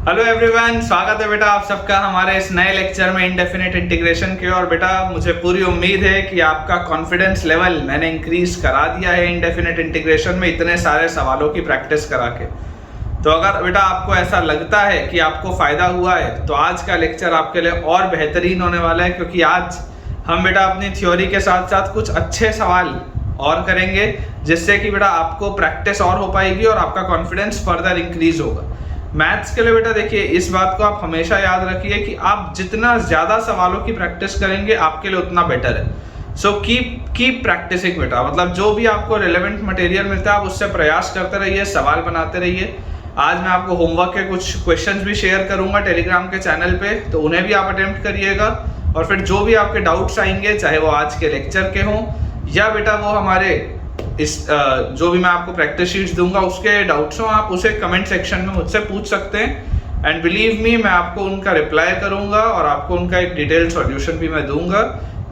Hello everyone, स्वागत है बेटा आप सबका हमारे इस नए लेक्चर में इंडेफिनिट इंटीग्रेशन के। और बेटा मुझे पूरी उम्मीद है कि आपका कॉन्फिडेंस लेवल मैंने इंक्रीज करा दिया है इंडेफिनिट इंटीग्रेशन में इतने सारे सवालों की प्रैक्टिस करा के। तो अगर बेटा आपको ऐसा लगता है कि आपको फायदा हुआ है तो आज का लेक्चर आपके लिए और बेहतरीन होने वाला है, क्योंकि आज हम बेटा अपनी थ्योरी के साथ साथ कुछ अच्छे सवाल और करेंगे जिससे कि बेटा आपको प्रैक्टिस और हो पाएगी और आपका कॉन्फिडेंस फर्दर इंक्रीज होगा। मैथ्स के लिए बेटा देखिए, इस बात को आप हमेशा याद रखिए कि आप जितना ज्यादा सवालों की प्रैक्टिस करेंगे आपके लिए उतना बेटर है। सो कीप प्रैक्टिसिंग बेटा, मतलब जो भी आपको रिलेवेंट मटेरियल मिलता है आप उससे प्रयास करते रहिए, सवाल बनाते रहिए। आज मैं आपको होमवर्क के कुछ क्वेश्चंस भी शेयर करूंगा टेलीग्राम के चैनल पे, तो उन्हें भी आप अटेम्प्ट करिएगा। और फिर जो भी आपके डाउट्स आएंगे, चाहे वो आज के लेक्चर के हों या बेटा वो हमारे इस जो भी मैं आपको प्रैक्टिस शीट्स दूंगा उसके डाउट्स हो, आप उसे कमेंट सेक्शन में मुझसे पूछ सकते हैं। एंड बिलीव मी, मैं आपको उनका रिप्लाई करूंगा और आपको उनका एक डिटेल सॉल्यूशन भी मैं दूंगा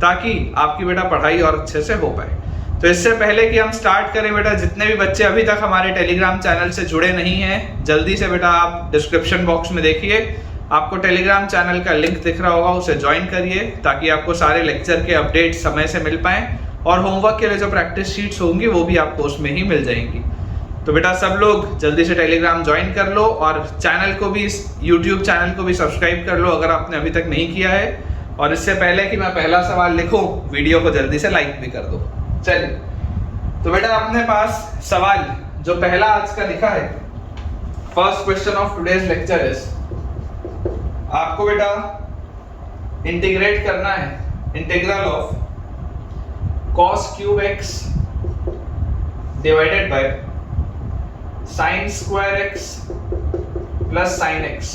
ताकि आपकी बेटा पढ़ाई और अच्छे से हो पाए। तो इससे पहले कि हम स्टार्ट करें बेटा, जितने भी बच्चे अभी तक हमारे टेलीग्राम चैनल से जुड़े नहीं हैं, जल्दी से बेटा आप डिस्क्रिप्शन बॉक्स में देखिए, आपको टेलीग्राम चैनल का लिंक दिख रहा होगा, उसे ज्वाइन करिए ताकि आपको सारे लेक्चर के अपडेट समय से मिल पाएं और होमवर्क के लिए जो प्रैक्टिस शीट्स होंगी वो भी आपको उसमें ही मिल जाएंगी। तो बेटा सब लोग जल्दी से टेलीग्राम ज्वाइन कर लो और चैनल को भी, यूट्यूब चैनल को भी सब्सक्राइब कर लो अगर आपने अभी तक नहीं किया है। और इससे पहले कि मैं पहला सवाल लिखूं, वीडियो को जल्दी से लाइक भी कर दो। चलिए, तो बेटा अपने पास सवाल जो पहला आज का लिखा है, first question of today's lecture is, आपको बेटा इंटीग्रेट करना है integral of cos cube x divided by sin square x plus sin x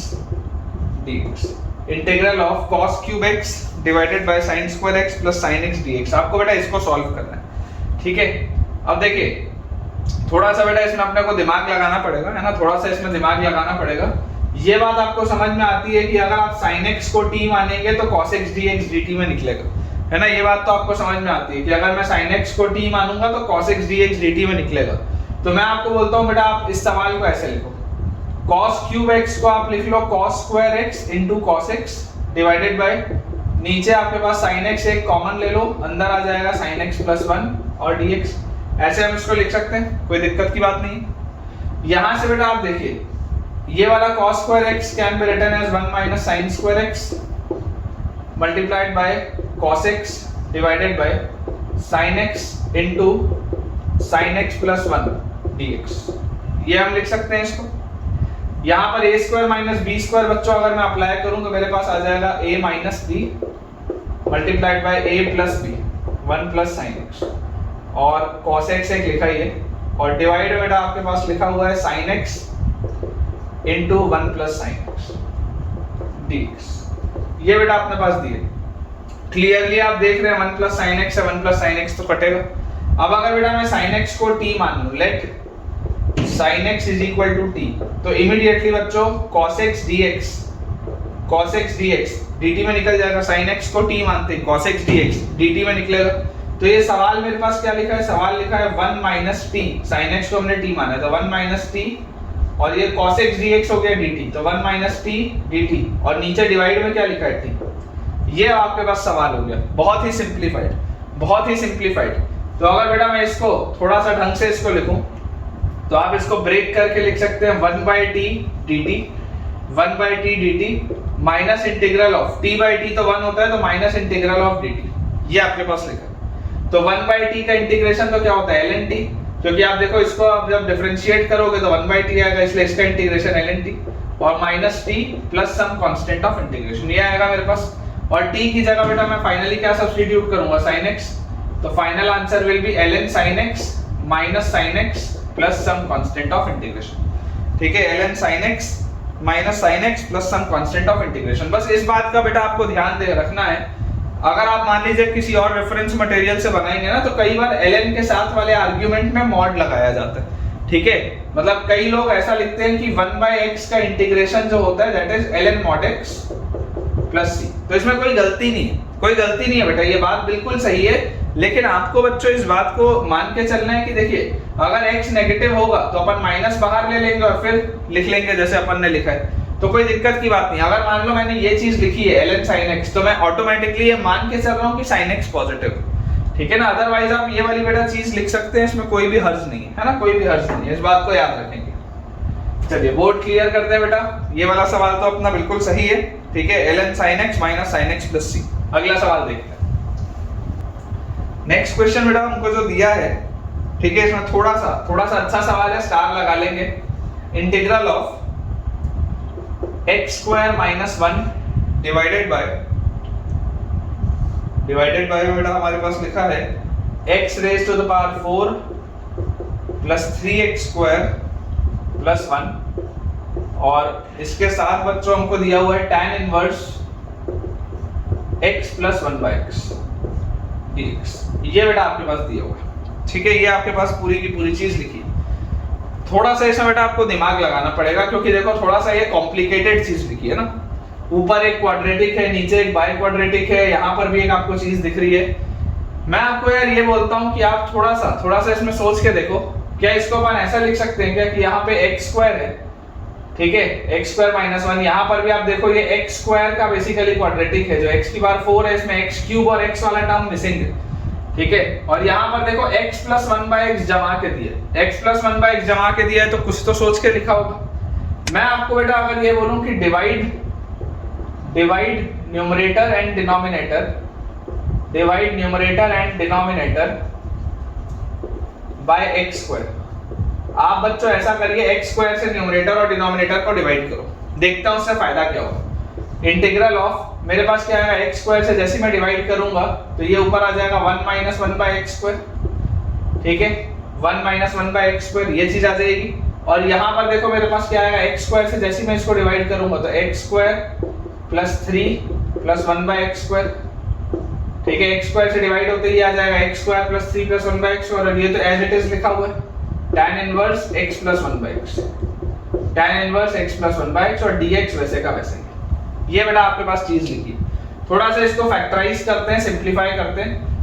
dx। Integral of cos cube x divided by sin square x plus sin x dx। आपको बेटा इसको solve करना है, ठीक है। अब देखिए, थोड़ा सा बेटा इसमें अपने को दिमाग लगाना पड़ेगा, है ना, थोड़ा सा इसमें दिमाग लगाना पड़ेगा। ये बात आपको समझ में आती है कि अगर आप sin x को t मानेंगे तो cos x dx dt में निकलेगा, है ना। ये बात तो आपको समझ में आती है कि अगर मैं sin x को t मानूंगा तो cos x dx dt में निकलेगा। तो मैं आपको बोलता हूं बेटा आप इस सवाल को ऐसे लिखो, cos cube x को आप लिख लो cos square x into cos x divided bye, नीचे आपके पास sin x एक कॉमन ले लो, अंदर आ जाएगा sin x plus 1 और dx। ऐसे हम इसको लिख सकते हैं, कोई दिक्कत की बात नहीं। यहां से बेटा आप देखिए, ये वाला cos square x can be written as 1 minus sin square x multiplied by cos x divided by sin x into sin x plus 1 dx। ये हम लिख सकते हैं इसको। यहाँ पर a square minus b square बच्चों अगर मैं अप्लाई करूं तो मेरे पास आ जाएगा a minus b multiplied by a plus b 1 plus sin x, और cos x एक लिखा ही है, और डिवाइड बेटा आपके पास लिखा हुआ है sin x into 1 plus sin x dx। ये बेटा अपने पास दिए, क्लियरली आप देख रहे हैं 1 plus sin x है, 1 plus sin x तो कटेगा। अब अगर बेटा मैं sin x को t मान लूं, let sin x is equal to t, तो इमीडिएटली बच्चों cos x dx dt में निकल जाएगा। sin x को t मानते हैं, cos x dx dt में निकलेगा। तो ये सवाल मेरे पास क्या लिखा है, सवाल लिखा है 1 minus t, sin x को हमने t माना है तो 1 minus t, और ये cos x dx हो गया dt, तो 1 minus t dt, और नीचे डिवाइड में क्या लिखा है t। ये आपके पास सवाल हो गया, बहुत ही सिंप्लीफाइड, बहुत ही सिंप्लीफाइड। तो अगर बेटा मैं इसको थोड़ा सा ढंग से इसको लिखूं तो आप इसको ब्रेक करके लिख सकते हैं 1 by t dt, 1 by t dt minus integral of t by t, तो 1 होता है तो माइनस इंटीग्रल ऑफ dt, ये आपके पास लिखा है। तो 1 by t का इंटीग्रेशन तो क्या होता है ln t, क्योंकि आप देखो इसको आप जब डिफरेंशिएट करोगे तो 1 by t आएगा, इसलिए इसका इंटीग्रेशन ln t, और minus t plus some constant of integration, ये आएगा मेरे पास। और t की जगह बेटा मैं फाइनली क्या सब्स्टिट्यूट करूंगा, sin x, तो final answer will be ln sin x minus sin x plus some constant of integration, ठीक है। ln sin x minus sin x plus some constant of integration। बस इस बात का बेटा आपको ध्यान दे रखना है, अगर आप मान लीजिए किसी और रेफरेंस मटेरियल से बनाएंगे ना तो कई बार ln के साथ वाले आर्गुमेंट में मॉड लगाया जाता है, ठीक है। मतलब कई लोग ऐसा लिखते हैं कि 1 by x का इंटीग्रेशन जो होता है that is ln mod x plus c। तो इसमें कोई गलती नहीं है, कोई गलती नहीं है बेटा, ये बात बिल्कुल सही है। लेकिन आपको बच्चों इस बात को मान के चलना है कि देखिए अगर x नेगेटिव होगा तो अपन माइनस बाहर ले लेंगे और फिर लिख लेंगे जैसे अपन ने लिखा है। तो कोई दिक्कत की बात नहीं। अगर मान लो मैंने ये चीज लिखी है ln sin x, तो मैं ऑटोमेटिकली ये मान के चल रहा हूँ कि sin x पॉजिटिव, ठीक है ना। अदरवाइज आप ये वाली बेटा चीज लिख सकते हैं, इसमें कोई भी हर्ज नहीं है ना, कोई भी हर्ज नहीं है, इस बात को याद रखेंगे। चलिए बोर्ड क्लियर करते हैं बेटा, ये वाला सवाल तो अपना बिल्कुल सही है, ठीक है। ln sin x minus sin x plus c। अगला सवाल देखते हैं। नेक्स्ट क्वेश्चन बेटा हमको जो दिया है, ठीक है, इसमें थोड़ा सा अच्छा सवाल है, स्टार लगा लेंगे। Integral of x square minus 1 divided by बेटा हमारे पास लिखा है x raise to the power 4 plus 3x square plus 1, और इसके साथ बच्चों हमको दिया हुआ है tan inverse x plus 1 by x dx। ये बेटा आपके पास दिया हुआ है, ठीक है। ये आपके पास पूरी की पूरी चीज लिखी। थोड़ा सा इसमें बेटा आपको दिमाग लगाना पड़ेगा, क्योंकि देखो थोड़ा सा ये कॉम्प्लिकेटेड चीज लिखी है ना। ऊपर एक क्वाड्रेटिक है, नीचे एक बाई क्वाड्रेटिक है, यहाँ पर भी एक आपको चीज दिख रही है। मैं आपको यार ये बोलता हूँ कि आप थोड़ा सा इसमें सोच के देखो, क्या इसको अपन ऐसा लिख सकते हैं क्या कि यहाँ पे x स्क्वायर है, ठीक है, x स्क्वायर माइनस 1। यहाँ पर भी आप देखो ये x स्क्वायर का बेसिकली क्वाड्रेटिक है, जो x की पावर 4 है, इसमें x क्यूब और x वाला टर्म मिसिंग है, ठीक है। और यहाँ पर देखो x प्लस 1 बाय x जमा के दिया, x प्लस 1 बाय x जमा के दिया है, तो कुछ तो सोच के लिखा होगा। मैं आपको बेटा अगर ये बोलूं कि divide numerator and denominator by x square, आप बच्चों ऐसा करिए, x स्क्वायर से न्यूमरेटर और डिनोमिनेटर को डिवाइड करो, देखता हूं उससे फायदा क्या होगा। इंटीग्रल ऑफ मेरे पास क्या आएगा, x स्क्वायर से जैसे मैं डिवाइड करूंगा तो ये ऊपर आ जाएगा 1 माइनस 1 बाय x स्क्वायर, ठीक है, 1 माइनस 1 बाय x स्क्वायर, ये चीज आ जाएगी। और यहाँ पर देखो मेरे पास क्या आएगा, x स्क्वायर से जैसे मैं इसको डिवाइड करूंगा तो x square plus 3 plus 1 by x square, ठीक है। x स्क्वायर से डिवाइड होते ही आ जाएगा x square plus 3 plus 1 by x square, और ये तो एज इट इज लिखा हुआ है, tan inverse x plus 1 by x, tan inverse x plus 1 by x, और dx वैसे का वैसे। ये बेटा आपके पास चीज लिखी। थोड़ा सा इसको फैक्टराइज करते हैं, सिंपलीफाई करते हैं।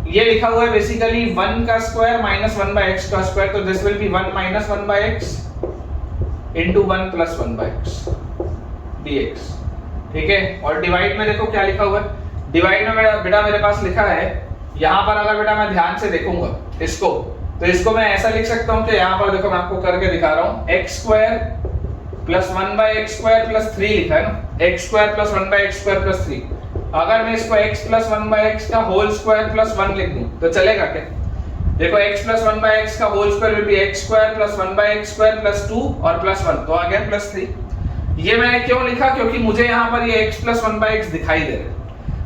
ये लिखा हुआ है बेसिकली 1 का स्क्वायर माइनस 1 बाय x का स्क्वायर, तो this will be 1 minus 1 by x into 1 plus 1 by x dx, ठीक है। और डिवाइड में देखो क्या लिखा हुआ है, डिवाइड में बेटा मेरे पास लिखा है, यहाँ पर अगर बेटा मैं ध्यान से देखूंगा इसको, तो इसको मैं ऐसा लिख सकता हूँ कि यहाँ पर देखो मैं आपको करके दिखा रहा हूँ, x square plus 1 by x square plus 3 लिखा है ना, x square plus 1 by x square plus 3। अगर मैं इसको x प्लस 1 बाय x का होल स्क्वायर प्लस 1 लिख दूं तो चलेगा क्या? देखो x प्लस 1 बाय x का whole square will be x square plus 1 by x square plus 2 और प्लस 1, तो आ गया प्लस 3। ये मैंने क्यों लिखा, क्योंकि मुझे यहाँ पर ये x प्लस 1 बाय x दिखाई दे रहा है,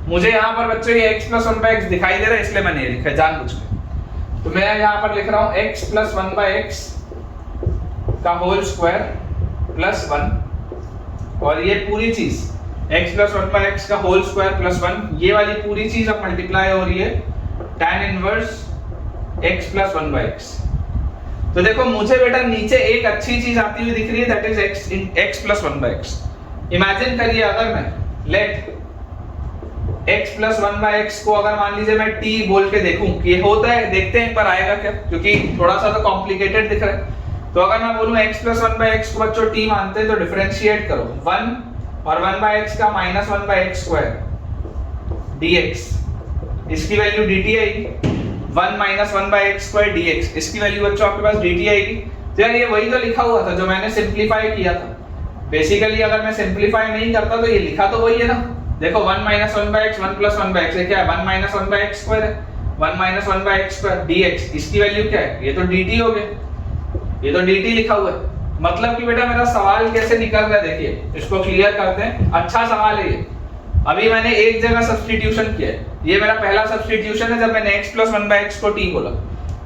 मुझे यहाँ पर बच्चों ये x प्लस 1 बाय x दिखाई दे रहा है, इसलिए मैंने ये लिखा है जानबूझ के। तो मैं यहाँ पर लिख रहा हूँ x प्लस 1 बाय x का होल स्क्वायर प्लस 1, और ये पूरी चीज x प्लस 1 बाय x का होल स्क्वायर प्लस 1, ये वाली पूरी चीज अब मल्टीप्लाई हो रही है tan inverse x plus 1 by x। तो देखो मुझे बेटा नीचे एक अच्छी चीज आती हुई दिख रही है, that is x plus 1 by x। Imagine करिए अगर मैं let x plus 1 by x को अगर मान लीजिए मैं t बोल के देखूं कि ये होता है, देखते हैं एक बार आएगा क्या, क्योंकि थोड़ा सा तो कॉम्प्लिकेटेड दिख रहा है। तो अगर मैं बोलूं x प्लस 1 बाय x को बच्चों t मानते हैं, तो डिफरेंशिएट करो 1 और 1 बाय x का minus 1 by x square dx, इसकी वैल्यू dt आएगी, 1 minus 1 by x square dx, इसकी वैल्यू बच्चों आपके पास dt आएगी। तो यार ये वही तो लिखा हुआ था जो मैंने सिंपलीफाई किया था। बेसिकली अगर मैं सिंपलीफाई नहीं करता तो ये लिखा तो वही है ना। देखो 1 minus 1 by x 1 plus 1 by x, ये क्या है 1 माइनस 1 बाय x स्क्वायर है, 1 minus 1 by x square dx, इसकी वैल्यू क्या है, ये तो dt हो गया, ये तो dt लिखा हुआ है। मतलब कि बेटा मेरा सवाल कैसे निकल रहा है, देखिए इसको क्लियर करते हैं। अच्छा सवाल है ये। अभी मैंने एक जगह सब्स्टिट्यूशन किया है, ये मेरा पहला सब्स्टिट्यूशन है जब मैंने x प्लस 1 बाय x को t बोला।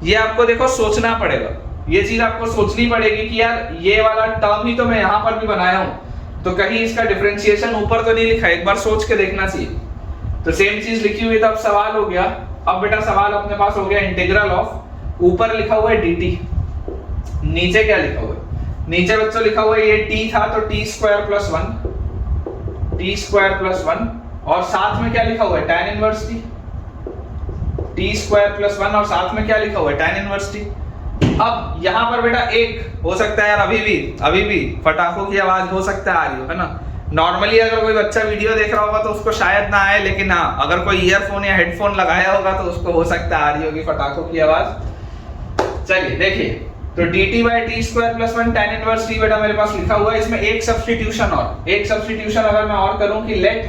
ये आपको देखो सोचना पड़ेगा, ये चीज आपको सोचनी पड़ेगी कि यार ये वाला टर्म ही तो मैं यहाँ पर भी बनाया हूँ, तो कहीं इसका डिफरेंशिएशन ऊपर तो नहीं लिखा है, एक बार सोच के देखना चाहिए। तो सेम चीज लिखी हुई, तब सवाल हो गया। अब बेटा सवाल अपने पास हो गया इंटीग्रल ऑफ, ऊपर लिखा हुआ है dt, नीचे क्या लिखा हुआ है, नीचे बच्चों लिखा हुआ है ये t था तो t square plus 1, t square plus 1, और साथ में क्या लिखा हुआ है tan inverse t square plus 1, और साथ में क्या लिखा हुआ है tan इनवर्स t। अब यहाँ पर बेटा एक हो सकता है यार, अभी भी पटाखों की आवाज हो सकता है आ रही हो, है ना। नॉर्मली अगर कोई बच्चा वीडियो देख रहा होगा तो उसको शायद ना आए, लेकिन हाँ अगर कोई ईयरफोन या हेडफोन लगाया होगा तो उसको हो सकता है आ रही होगी पटाखों की आवाज। चलिए देखिए, तो dt by T square plus 1 tan inverse t बेटा मेरे पास लिखा हुआ है। इसमें एक सब्स्टिट्यूशन अगर मैं और करूं कि let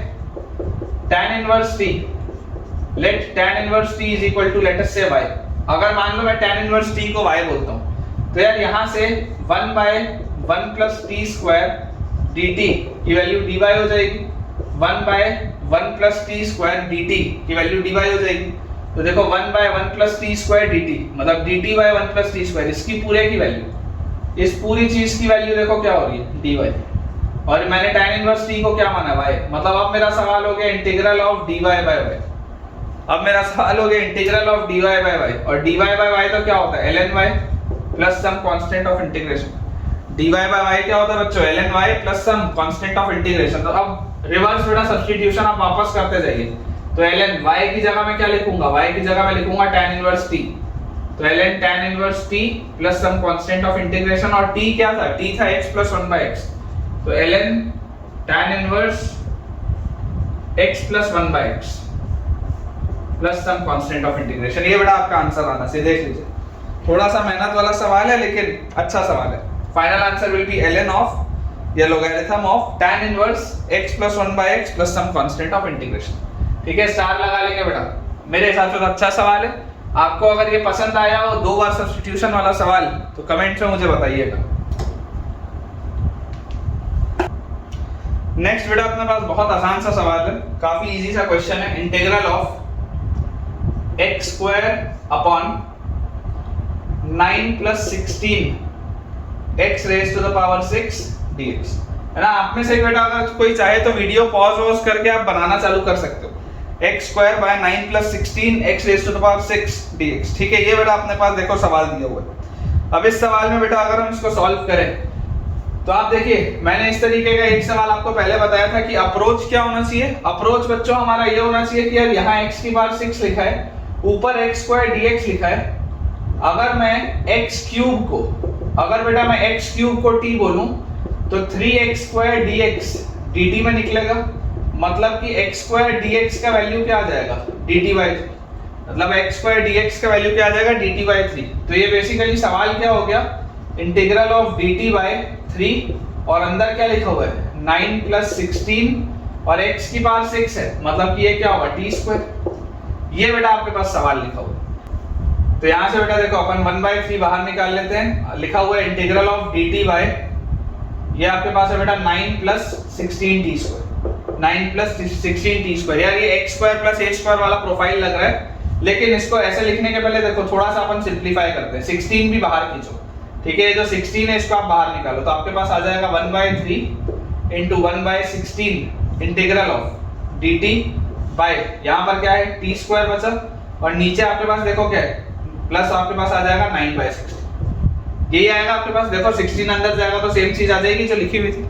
tan inverse t is equal to let us say y। अगर मान लो मैं tan इनवर्स t को y बोलता हूं, तो यार यहां से 1 by 1 plus t square dt की वैल्यू dy हो जाएगी, 1 by 1 plus t square dt की वैल्यू dy हो जाएगी। तो देखो 1 by 1 plus t square dt मतलब dt by 1 plus t square, इसकी पूरे की वैल्यू, इस पूरी चीज की वैल्यू देखो क्या हो रही है dy, और मैंने tan इनवर्स t को क्या माना y। मतलब अब मेरा सवाल हो गया integral of dy by y। अब मेरा सवाल हो गया integral of dy by y, और dy बाय y तो क्या होता है ln y plus some constant of integration. dy by y क्या होता है बच्चों, ln y plus some constant of integration. तो अब रिवर्स बेटा सब्स्टिट्यूशन आप वापस करते जाइए। तो ln y की जगह मैं क्या लिखूंगा, y की जगह मैं लिखूंगा tan इनवर्स t। तो ln tan inverse t plus some constant of integration, और t क्या था, t था x प्लस 1 बाय x। तो ln tan inverse x plus 1 by x plus some constant of integration. ये बेटा आपका आंसर आना चाहिए, देख लीजिए। थोड़ा सा मेहनत वाला सवाल है लेकिन अच्छा सवाल है। Final answer will be ln of या logarithm of tan inverse x plus 1 by x plus some constant of integration. ठीक है, स्टार लगा लेंगे बेटा। मेरे हिसाब से तो अच्छा सवाल है। आपको अगर ये पसंद आया हो 2 बार सब्स्टिट्यूशन वाला सवाल, तो कमेंट में मुझे बताइएगा। नेक्स्ट बेटा अपने पास बहुत आसान सा सवाल है, काफी इजी सा क्वेश्चन है। Integral of x square upon 9 plus 16 x raise to the power 6 dx, है ना। आप में से बेटा अगर कोई चाहे तो वीडियो पॉज करके आप बनाना चालू कर सकते हो। x square by 9 plus 16 x raise to the power 6 dx। ठीक है, ये बेटा अपने पास देखो सवाल दिया हुआ है। अब इस सवाल में बेटा अगर हम इसको सॉल्व करें तो आप देखिए, मैंने इस तरीके का एक सवाल आपको पहले बताया था कि अप्रोच क्या होना चाहिए। अप्रोच बच्चों हमारा ये होना चाहिए कि यार यहाँ x की पावर 6 लिखा है, ऊपर x स्क्वायर dx लिखा है। अगर मैं x क्यूब को, अगर बेटा मैं x क्यूब को t बोलूं तो 3x स्क्वायर dx dt में निकलेगा। मतलब कि x स्क्वायर dx का वैल्यू क्या आ जाएगा, dt बाय 3। मतलब x स्क्वायर dx का वैल्यू क्या आ जाएगा, dt बाय 3। तो ये बेसिकली सवाल क्या हो गया, इंटीग्रल ऑफ dt बाय 3, और अंदर क्या लिखा हुआ है 9 प्लस 16 और x की पावर 6 है, मतलब कि ये क्या होगा t स्क्वायर। ये बेटा आपके पास सवाल लिखा हुआ है। तो यहाँ से बेटा देखो अपन 1/3 बाहर निकाल लेते हैं। लिखा हुआ है इंटीग्रल ऑफ dt बाय, ये आपके पास है बेटा 9 plus 16 T square, 9 plus 16 T square. यार ये x square plus a square वाला प्रोफाइल लग रहा है, लेकिन इसको ऐसे लिखने के पहले देखो थोड़ा सा अपन सिंपलीफाई करते हैं। 16 भी बाहर खींचो, ठीक है। ये जो 16 है इसको आप बाहर निकालो, तो आपके पास आ जाएगा 1/3 into 1/16 integral of dt by, यहाँ पर क्या है टी स्क्वायर बचा, और नीचे आपके पास देखो क्या है प्लस, आपके पास आ जाएगा 9/16। यही आएगा आपके पास, देखो 16 अंदर जाएगा तो सेम चीज आ जाएगी जो लिखी हुई थी।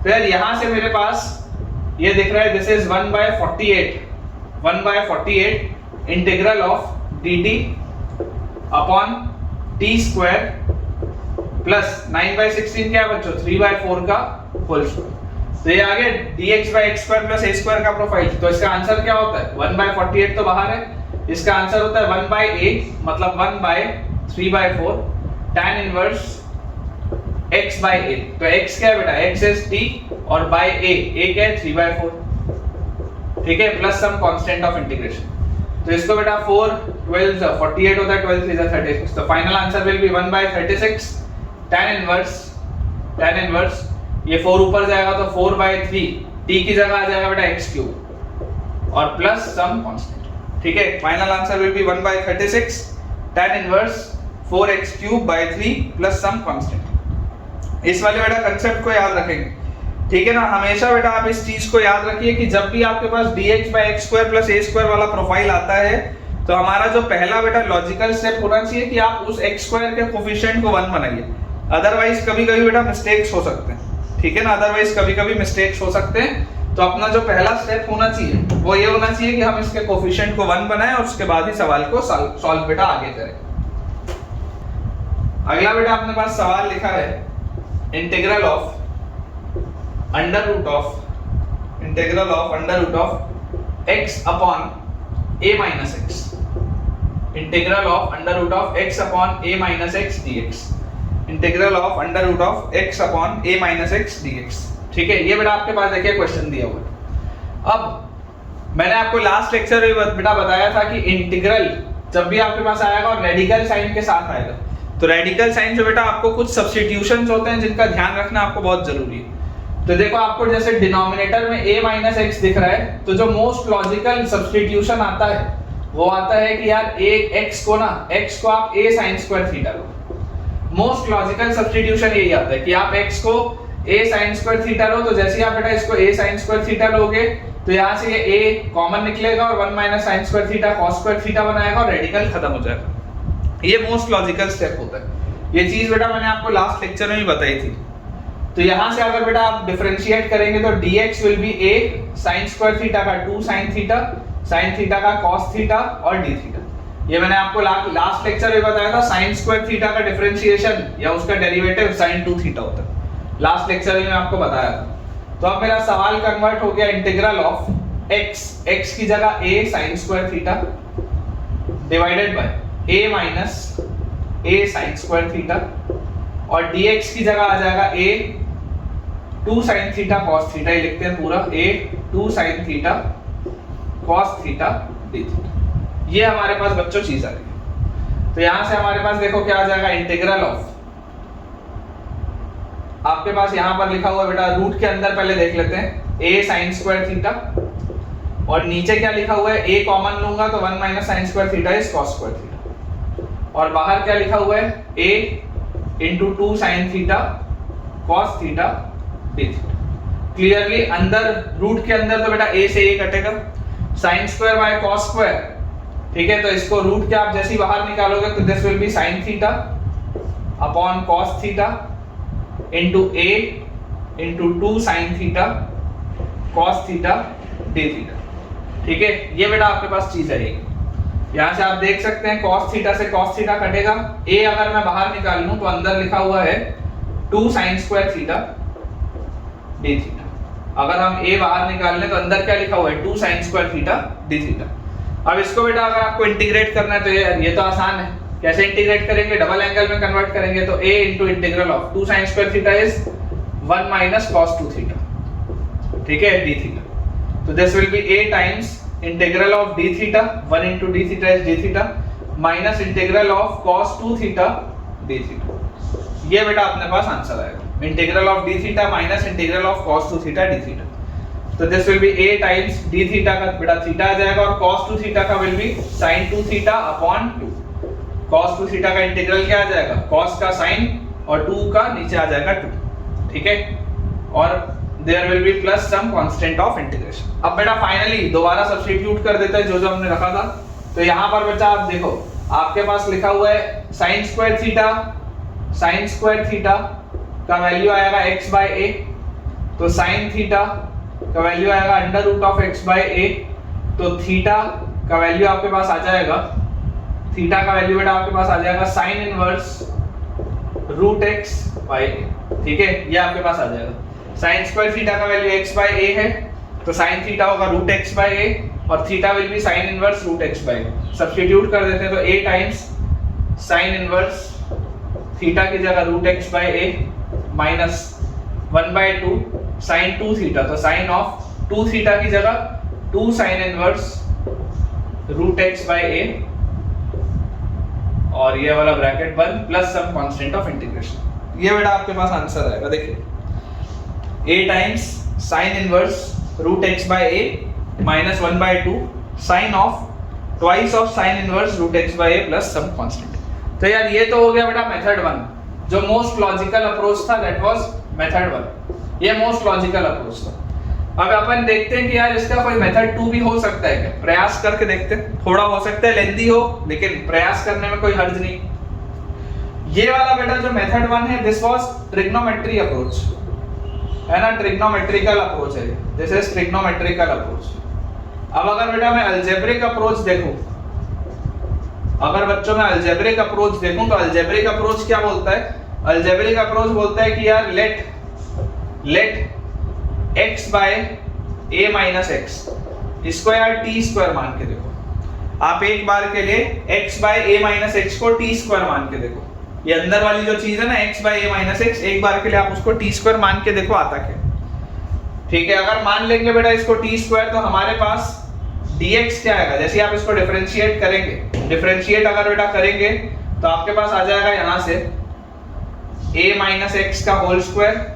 तो यार यहाँ से मेरे पास ये दिख रहा है this is 1/48 integral of dt upon t square plus 9/16 क्या है बच्चों 3/4 का होल स्क्वायर। तो ये आ गया dx by x square plus a square का प्रोफाइल। तो इसका आंसर क्या होता है, 1/48 तो बाहर है, इसका आंसर होता है 1/a, मतलब 1/3/4 tan inverse x by a। तो x क्या है बेटा, x इज t, और बाय a क्या है 3/4, ठीक है, plus some constant of integration. तो इसको बेटा 4 12 48 होता है, 12 3 36। तो final answer will be 1/36 tan inverse ये 4 ऊपर जाएगा तो 4/3, t की जगह आ जाएगा बेटा x क्यूब और प्लस सम कांस्टेंट। ठीक है, final answer will be 1/36 tan inverse 4x³/3 plus some constant. इस वाले बेटा कांसेप्ट को याद रखेंगे, ठीक है ना। हमेशा बेटा आप इस चीज को याद रखिए कि जब भी आपके पास dx/x² प्लस a² वाला प्रोफाइल आता है, तो हमारा जो पहला बेटा लॉजिकल स्टेप होना चाहिए कि आप उस x² के कोफिशिएंट को 1 बनाइए। अदरवाइज कभी-कभी बेटा मिस्टेक्स हो सकते हैं, ठीक है ना, अदरवाइज कभी-कभी मिस्टेक्स हो सकते हैं। तो अपना जो पहला स्टेप होना चाहिए वो ये होना चाहिए कि हम इसके कोफिशिएंट को 1 बनाएं और उसके बाद ही सवाल को सॉल्व बेटा आगे करें। अगला बेटा अपने पास सवाल लिखा है integral of under root of x upon a minus x, integral of under root of x upon a minus x dx, integral of under root of x upon a minus x dx। ठीक है, ये बेटा आपके पास देखिए question दिया हुआ है। अब मैंने आपको लास्ट लेक्चर में बेटा बताया था कि इंटीग्रल जब भी आपके पास आएगा और रेडिकल साइन के साथ आएगा, तो रेडिकल साइन जो बेटा आपको कुछ सब्स्टिट्यूशंस होते हैं जिनका ध्यान रखना आपको बहुत जरूरी है। तो देखो आपको जैसे डिनोमिनेटर में a माइनस x दिख रहा है, तो जो मोस्ट लॉजिकल सब्स्टिट्यूशन आता है वो आता है कि यार x को आप a sin square theta low. Most logical substitution यही आता है कि आप x को a sin स्क्वायर थीटा लो। तो जैसे आप बेटा इसको a sin स्क्वायर थीटा लोगे तो यहाँ से ये a कॉमन निकलेगा और 1 minus sin square theta cos square theta बनाएगा और रेडिकल खत्म हो जाएगा। ये मोस्ट लॉजिकल स्टेप होता है। ये चीज बेटा मैंने आपको लास्ट लेक्चर में भी बताई थी। तो यहाँ से अगर बेटा आप डिफरेंशिएट करेंगे तो dx will be a sin square theta का 2 sin थीटा, sin थीटा का cos थीटा और d थीटा। ये मैंने आपको लास्ट लेक्चर में बताया था sin स्क्वायर थीटा का डिफरेंशिएशन या उसका डेरिवेटिव sin 2 थीटा होता है। लास्ट लेक्चर में आपको बताया था। तो अब मेरा सवाल कन्वर्ट हो गया इंटीग्रल ऑफ x की जगह a sin square theta divided bye a minus a sin square theta और dx की जगह आ जाएगा a 2 sin theta cos theta, ये लिखते हैं पूरा a 2 sin theta cos theta d theta. ये हमारे पास बच्चों चीज आ रही है। तो यहां से हमारे पास देखो क्या आ जाएगा इंटीग्रल ऑफ, आपके पास यहां पर लिखा हुआ है बेटा रूट के अंदर पहले देख लेते हैं a sin स्क्वायर थीटा और नीचे क्या लिखा हुआ है a कॉमन लूंगा तो 1 minus sin square theta is cos square theta और बाहर क्या लिखा हुआ है a into 2 sin theta cos theta d theta. Clearly अंदर रूट के अंदर तो बेटा a से a कटेगा, sin square by cos square, ठीक है। तो इसको रूट के आप जैसे ही बाहर निकालोगे तो this will be sin theta upon cos theta into a into 2 sin theta cos theta d theta. ठीक है, ये बेटा आपके पास चीज है। यहां से आप देख सकते हैं cos थीटा से cos थीटा कटेगा, a अगर मैं बाहर निकाल लूं तो अंदर लिखा हुआ है 2 sin square theta d theta. अगर हम a बाहर निकाल लें तो अंदर क्या लिखा हुआ है 2 sin square theta d theta. अब इसको बेटा अगर आपको इंटीग्रेट करना है तो ये तो आसान है। कैसे इंटीग्रेट करेंगे, डबल एंगल में कन्वर्ट करेंगे तो a into integral of 2 sin square theta is 1 minus cos 2 theta, ठीक है, d थीटा। तो this will be a times integral of d theta 1 into d theta is d theta minus integral of cos 2 theta d theta. ये बेटा अपने पास answer आएगा, integral of d theta minus integral of cos 2 theta d theta. तो this will be a times d theta का बेटा theta आ जाएगा और cos 2 थीटा का will be sin 2 theta upon 2। cos 2 theta का इंटीग्रल क्या आ जाएगा, cos का sin और 2 का नीचे आ जाएगा 2, ठीक है। और there will be plus some constant of integration. अब बेटा फाइनली दोबारा सब्स्टिट्यूट कर देते हैं जो हमने रखा था। तो यहाँ पर बच्चा आप देखो आपके पास लिखा हुआ है sin स्क्वायर थीटा का वैल्यू आएगा x बाय a, तो sin थीटा का वैल्यू आएगा under root of x by a, तो थीटा का वैल्यू आपके पास आ जाएगा, थीटा का वैल्यू बेटा आपके पास आ जाएगा sin inverse root x by a, ठीक है, ये आपके पास आ जाएगा। sin स्क्वायर थीटा का वैल्यू x बाय a है तो sin थीटा होगा रूट x बाय a और theta will be sin inverse root x by a। Substitute कर देते हैं तो a times sin inverse theta की जगह root x by a minus 1 by 2 sin 2 theta, तो sin ऑफ 2 थीटा की जगह 2 sin inverse root x by a और ये वाला ब्रैकेट बंद plus some constant of integration. ये बेटा आपके पास आंसर आएगा। देखिए a times sin inverse root x by a minus 1 by 2 sin of twice of sin inverse root x by a plus some constant. तो यार ये तो हो गया बेटा मेथड 1, जो मोस्ट लॉजिकल अप्रोच था, दैट वाज मेथड 1। ये मोस्ट लॉजिकल अप्रोच था। अब अपन देखते हैं कि यार इसका कोई मेथड 2 भी हो सकता है क्या, प्रयास करके देखते हैं। थोड़ा हो सकता है लेंथी हो लेकिन प्रयास करने में कोई हर्ज नहीं। ये वाला बेटा जो मेथड 1 है दिस वाज ट्रिग्नोमेट्री अप्रोच, है ना, ट्रिग्नोमेट्रिकल अप्रोच है, दिस इज ट्रिग्नोमेट्रिकल अप्रोच। अब अगर बेटा मैं अलजेब्रिक अप्रोच देखूं अगर बच्चों में अलजेब्रिक अप्रोच देखूं तो अलजेब्रिक अप्रोच क्या बोलता है? अलजेब्रिक अप्रोच बोलता है कि यार let x by a minus x, इसको यार t स्क्वायर मान के देखो। आप एक बार के लिए x by a minus x को t स्क्वायर मान के देखो। ये अंदर वाली जो चीज है ना x by a minus x, एक बार के लिए आप उसको t स्क्वायर मान के देखो आता क्या। ठीक है, अगर मान लेंगे बेटा इसको t स्क्वायर तो हमारे पास dx क्या आएगा? जैसे आप इसको डिफरेंशिएट करेंगे, डिफरेंशिएट अगर बेटा करेंगे तो आपके पास आ जाएगा यहां से a माइनस एक्स का होल स्क्वायर।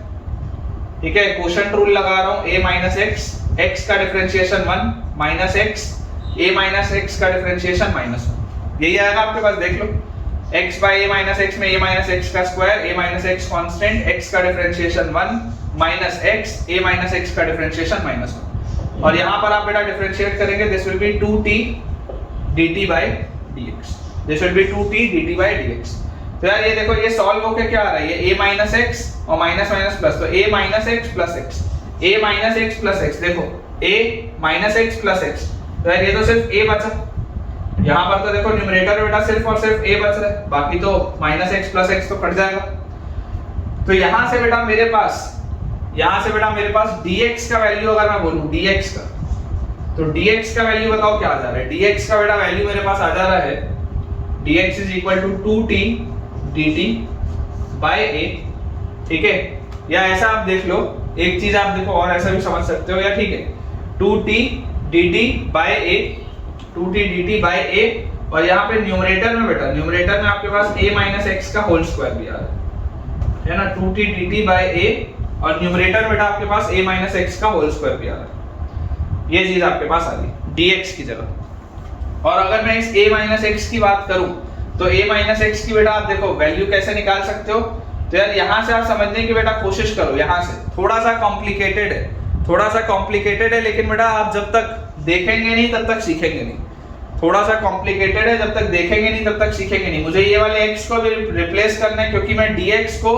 ठीक है, क्वोशंट रूल लगा रहा हूं, a माइनस एक्स, x का differentiation 1 minus x, a minus x का डिफरेंशिएशन -1, यही आएगा आपके पास। देख लो, x by a minus x में a माइनस एक्स का square, a minus x constant, x का differentiation 1 minus x, a minus x का डिफरेंशिएशन -1। और यहां पर आप बेटा डिफरेंशिएट करेंगे, this will B 2t dt by dx, this will B 2t dt by dx। तो यार ये देखो, ये सॉल्व होके क्या आ रहा है? ये a माइनस एक्स और माइनस माइनस प्लस, तो a minus x plus x, a minus x plus x, देखो a minus x plus x, तो यार ये तो सिर्फ a बचा। यहाँ पर तो देखो न्यूमरेटर बेटा सिर्फ और सिर्फ a बच रहा है, बाकी तो माइनस एक्स प्लस एक्स तो कट जाएगा। तो यहाँ से बेटा मेरे पास dx का वैल्यू अगर मैं बोलूं dx का, तो dx का वैल्यू बताओ क्या आ जा रहा है? dx का बेटा वैल्यू मेरे पास आ जा रहा है dx is equal to 2t dt by a। ठीक है, या ऐसा आप देख लो, एक चीज आप देखो और ऐसा भी समझ सकते हो, या ठीक है 2t dt by a, 2t dt by a, और यहाँ पे न्यूमरेटर में बेटा, न्यूमरेटर में आपके पास a माइनस एक्स का होल स्क्वायर भी आ रहा है ना, 2t dt बाय a, और न्यूमरेटर बेटा आपके पास a माइनस एक्स का होल स्क्वायर भी आ रहा है। ये चीज आपके पास आ गई dx की जगह। और अगर मैं इस a माइनस एक्स की बात करूं तो a माइनस एक्स की बेटा आप देखो वैल्यू कैसे निकाल सकते हो? तो यार यहां से आप समझने की बेटा कोशिश करो। यहां से थोड़ा सा कॉम्प्लिकेटेड है, लेकिन बेटा आप जब तक देखेंगे नहीं तब तक सीखेंगे नहीं। थोड़ा सा कॉम्प्लिकेटेड है, जब तक देखेंगे नहीं तब तक सीखेंगे नहीं। मुझे ये वाले x को भी रिप्लेस करना है, क्योंकि मैं dx को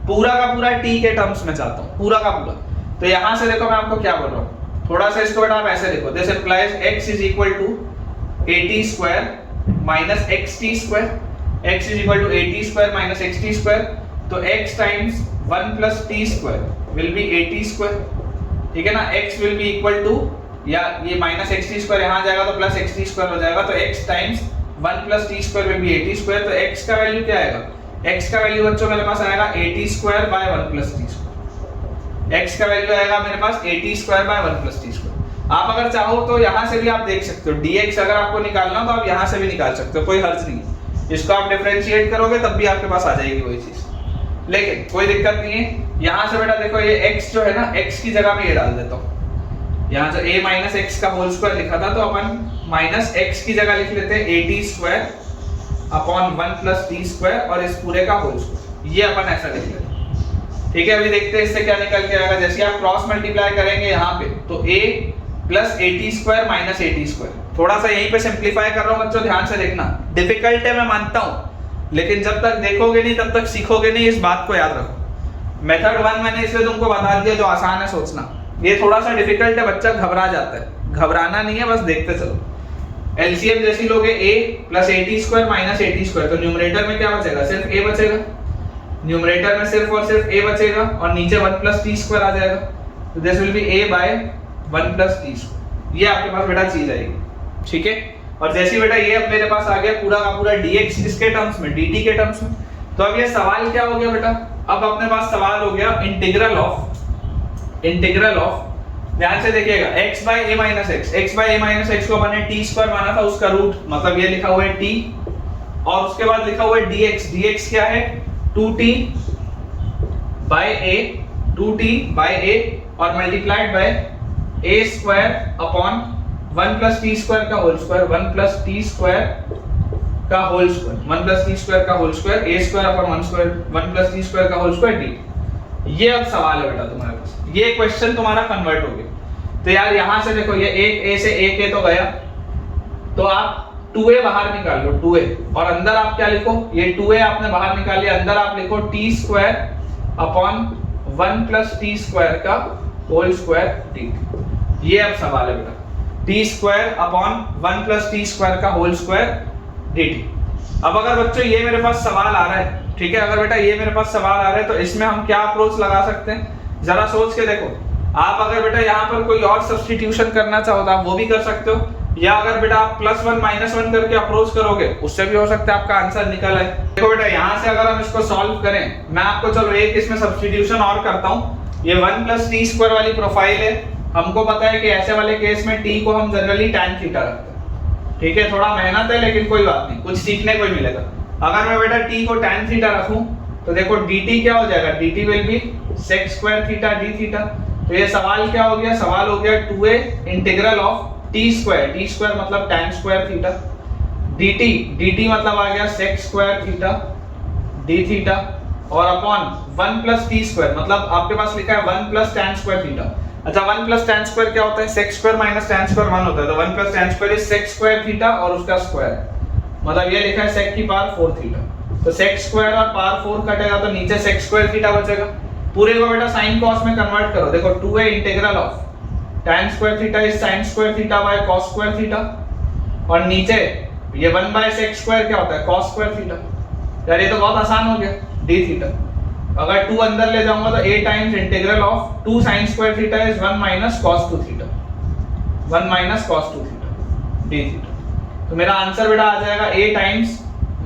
पूरा का पूरा t के टर्म्स में चाहता हूं, पूरा का पूरा। तो यहां से देखो मैं आपको क्या बोल रहा हूं, थोड़ा सा इसको बेटा आप ऐसे देखो, this implies x is equal to at square minus xt square, x is equal to at square minus xt square, तो x times 1 plus t square will be at square. ठीक है ना, x will be equal to, या ये minus xt square यहां जाएगा तो plus xt square हो जाएगा, तो x times 1 plus t square will be at square. तो x का वैल्यू क्या आएगा? x का वैल्यू बच्चों मेरे पास आएगा at square by 1 plus t square. x का वैल्यू आएगा मेरे पास at square by 1 plus t square. आप अगर चाहो तो यहां से भी आप देख सकते हो, dx अगर आपको निकालना हो तो आप यहां से भी निकाल सकते हो, कोई हर्ज नहीं है। इसको आप डिफरेंशिएट करोगे तब भी आपके पास आ जाएगी वही चीज, लेकिन कोई दिक्कत नहीं है। यहां से बेटा देखो ये x जो है ना, x की जगह में ये डाल देता हूं। यहां जो a माइनस एक्स का होल स्क्वायर लिखा था, तो अपन माइनस x की जगह लिख लेते हैं at square upon 1 plus t square और इस पूरे का होल स्क्वायर, ये अपन ऐसा लिख लेते हैं। ठीक है, अभी देखते हैं इससे क्या निकल के आएगा। जैसे आप क्रॉस मल्टीप्लाई करेंगे यहाँ पे, तो a plus at square minus at square, थोड़ा सा यहीं पे सिंपलीफाई कर रहा हूं बच्चों, ध्यान से देखना। डिफिकल्ट है मैं मानता हूं, लेकिन जब तक देखोगे नहीं तब तक सीखोगे नहीं, इस बात को याद रखो। मेथड 1 मैंने इसलिए तुमको बता दिया जो आसान है सोचना, ये थोड़ा सा डिफिकल्ट है, बच्चा घबरा जाता है। घबराना नहीं है, बस देखते चलो। एलसीएम जैसी लोगे a plus at square minus at square, तो न्यूमरेटर में क्या बचेगा? सिर्फ a बचेगा। न्यूमरेटर में सिर्फ और सिर्फ a बचेगा और नीचे 1 प्लस t स्क्वायर आ जाएगा, तो this will be a by 1 plus t square. ये आपके पास बेटा चीज आएगी। ठीक है, और जैसे बेटा ये अब मेरे पास आ गया पूरा का पूरा dx किसके टर्म्स में? dt के टर्म्स में। तो अब ये सवाल क्या हो गया बेटा? अब अपने पास सवाल हो गया इंटीग्रल ऑफ, ध्यान से देखिएगा, x by a minus x, x by a minus x को अपन ने t स्क्वायर माना था, उसका रूट मतलब ये लिखा हुआ है t, और उसके बाद लिखा हुआ है dx। dx क्या है? 2t बाय a और multiplied by a square upon 1 plus t square का whole square, 1 plus t square का whole square, 1 plus t square का whole square, a square upon 1 square, 1 plus t square का whole square d। ये अब सवाल है बेटा तुम्हारे पास, ये क्वेश्चन तुम्हारा कन्वर्ट हो गया। तो यार यहां से देखो, ये एक a से एक a तो गया, तो आप 2a बाहर निकाल लो, 2a, और अंदर आप क्या लिखो? ये 2a आपने बाहर निकाल लिया, अंदर आप लिखो t square upon 1 plus t square का होल स्क्वायर d। ये अब सवाल है बेटा, t square upon 1 plus t square का होल स्क्वायर dt। अब अगर बच्चों ये मेरे पास सवाल आ रहा है, ठीक है, अगर बेटा ये मेरे पास सवाल आ रहा है तो इसमें हम क्या अप्रोच लगा सकते हैं, जरा सोच के देखो। आप अगर बेटा यहाँ पर कोई और सब्स्टिट्यूशन करना चाहो तो आप वो भी कर सकते हो, या अगर बेटा आप +1 -1 करके अप्रोच करोगे उससे भी हो सकता है आपका आंसर निकल आए। देखो बेटा यहाँ से अगर हम इसको सॉल्व करें, मैं आपको चलो एक इसमें सब्स्टिट्यूशन और करता हूँ। ये 1 + t² वाली प्रोफाइल है, हमको पता है कि ऐसे वाले केस में t को हम जनरली tan थीटा रखते हैं, ठीक है, थोड़ा मेहनत है लेकिन कोई बात नहीं, कुछ सीखने को ही मिलेगा। अगर मैं बेटा t को tan थीटा रखूं तो देखो dt क्या हो जाएगा, dt will be sec² theta d theta. तो ये सवाल क्या हो गया, सवाल हो गया 2a इंटीग्रल ऑफ t² मतलब tan² थीटा, dt मतलब आ गया sec² थीटा d थीटा, और अपॉन 1 + t² मतलब आपके पास लिखा है 1 + tan² थीटा। अच्छा 1 + tan² क्या होता है, sec² - tan² 1 होता है, तो 1 + tan² इज sec² थीटा और उसका स्क्वायर, मतलब ये लिखा है sec की पावर 4 थीटा। तो sec² और पावर 4 कटेगा तो नीचे sec² थीटा बचेगा। पूरे को बेटा sin cos में कन्वर्ट करो, देखो 2a integral of tan² theta is sin² theta bye cos² theta, और नीचे ये 1/sec² क्या होता है cos² थीटा। यार ये तो बहुत आसान हो गया, d थीटा। अगर 2 अंदर ले जाऊंगा तो a times integral of 2 sin² theta is 1 - cos² theta, 1 - cos² theta d theta. तो मेरा आंसर बेटा आ जाएगा a टाइम्स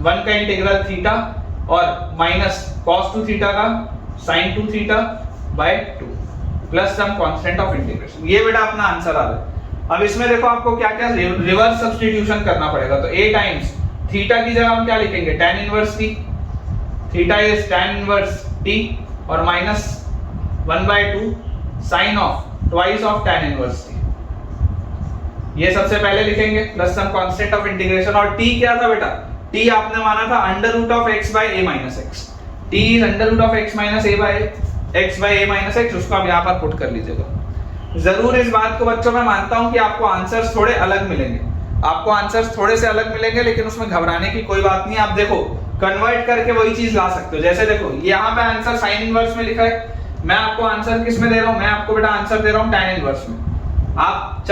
1 का इंटीग्रल थीटा और माइनस cos² थीटा का sin² theta by 2 plus some constant of integration. ये बेटा अपना आंसर आ गया। अब इसमें देखो आपको क्या क्या रिवर्स सब्स्टिट्यूशन करना पड़ेगा। तो a टाइम्स थीटा की जगह हम क्या लिखेंगे, tan inverse t, theta is tan inverse t, और minus 1/2 sine of twice of tan inverse t, ये सबसे पहले लिखेंगे, plus some constant of integration. और t क्या था बेटा, t आपने माना था √(x/a-x), t इज √(x-a/x), उसको आप यहाँ पर पुट कर लीजिएगा। जरूर इस बात को बच्चों मैं मानता हूँ कि आपको आंसर्स थोड़े अलग मिलेंगे, आपको आंसर्स थोड़े से अलग मिलेंगे, लेकिन उसमें घबराने की कोई बात नहीं। आप देखो कन्वर्ट करके वही चीज ला सकते हो। जैसे देखो यहाँ पे आंसर साइन इनवर्स में लिखा है, मैं आपको आंसर किस में दे रहा हूँ, मैं आपको बेटा आंसर दे रहा हूँ tan इनवर्स में। आप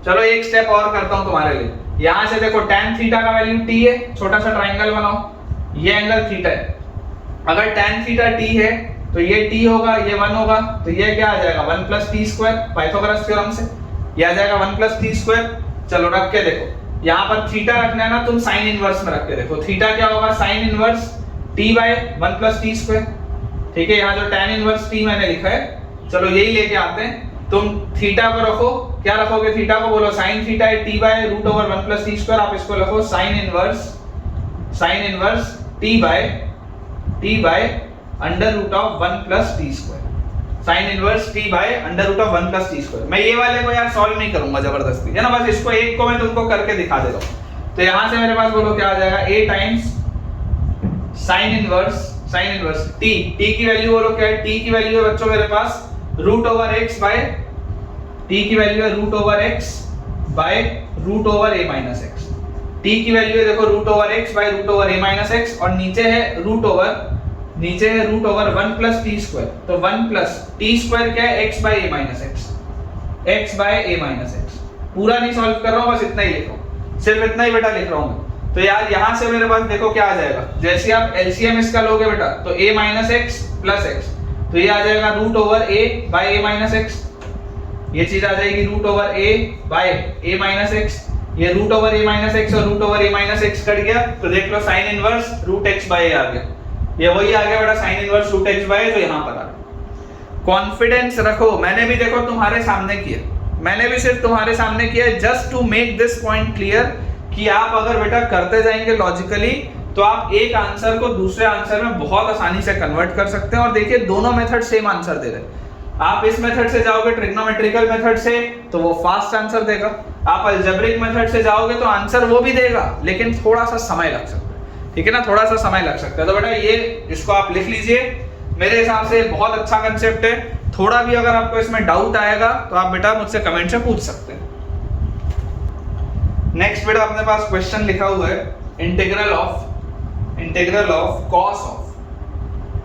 चलो एक स्टेप और करता हूँ तुम्हारे लिए। यहाँ से देखो tan थीटा का वैल्यू t है, छोटा सा ट्राइंगल बनाओ, ये एंगल थीटा है। अगर tan थीटा t है तो ये t होगा, ये 1 होगा, तो ये क्या आ जाएगा 1 + t², पाइथागोरस थ्योरम से ये आ जाएगा 1 + t²। चलो रख के देखो, यहाँ पर थीटा रखना है ना, तुम साइन इनवर्स में रख के देखो, थीटा क्या होगा साइन इनवर्स t/1 + t², ठीक है। यहाँ जो tan इनवर्स t मैंने लिखा है, चलो यही लेके आते हैं। तुम थीटा को रखो, क्या रखोगे, थीटा को बोलो साइन थीटा है t/√1 + t², आप इसको लिखो sine inverse t/√1 + t², sine inverse t/√1 + t²। मैं ये वाले को यार सॉल्व नहीं करूंगा जबरदस्ती, है ना, बस इसको एक को मैं तुमको करके दिखा देता हूं। तो यहां से मेरे पास बोलो क्या आ जाएगा, a times sign inverse t की वैल्यू बोलो क्या है, t की वैल्यू है बच्चों मेरे पास √(x) बाय t की वैल्यू है √(x) बाय √(a-x), t की वैल्यू है देखो √(x) बाय √(a-x), और नीचे है √1 + t², तो 1 + t² क्या है x/a-x, x/a-x। पूरा नहीं सॉल्व कर रहा हूं, बस इतना ही लिख रहा हूं, सिर्फ इतना ही बेटा लिख रहा हूं। तो यार यहां से मेरे पास देखो क्या आ जाएगा, जैसे आप एलसीएम इसका लोगे बेटा तो a-x + x, तो ये आ जाएगा √(a/a-x), ये चीज आ जाएगी √(a/a-x), ये √(a-x) और √(a-x) कट गया, तो देख लो साइन इनवर्स √x/a आ गया, ये वही आ गया बेटा साइन इनवर्स √x/a, तो यहां पर आ गया। कॉन्फिडेंस रखो, मैंने भी देखो तुम्हारे सामने किया, मैंने भी सिर्फ तुम्हारे सामने किया just to make this point clear कि आप अगर बेटा करते जाएंगे लॉजिकली तो आप एक आंसर को दूसरे आंसर में बहुत आसानी से कन्वर्ट कर सकते हैं। और देखिए दोनों मेथड सेम आंसर दे रहे हैं। आप इस मेथड से जाओगे ट्रिग्नोमेट्रिकल मेथड से तो वो फास्ट आंसर देगा, आप अलजेब्रिक मेथड से जाओगे तो आंसर वो भी देगा लेकिन थोड़ा सा समय लग सकता है, ठीक है ना, थोड़ा सा समय लग सकता है। तो बेटा ये इसको आप लिख लीजिए, मेरे हिसाब से बहुत अच्छा कंसेप्ट है। थोड़ा भी अगर आपको इसमें डाउट आएगा तो आप बेटा मुझसे कमेंट से पूछ सकते हैं। नेक्स्ट बेटा अपने पास क्वेश्चन लिखा हुआ है integral of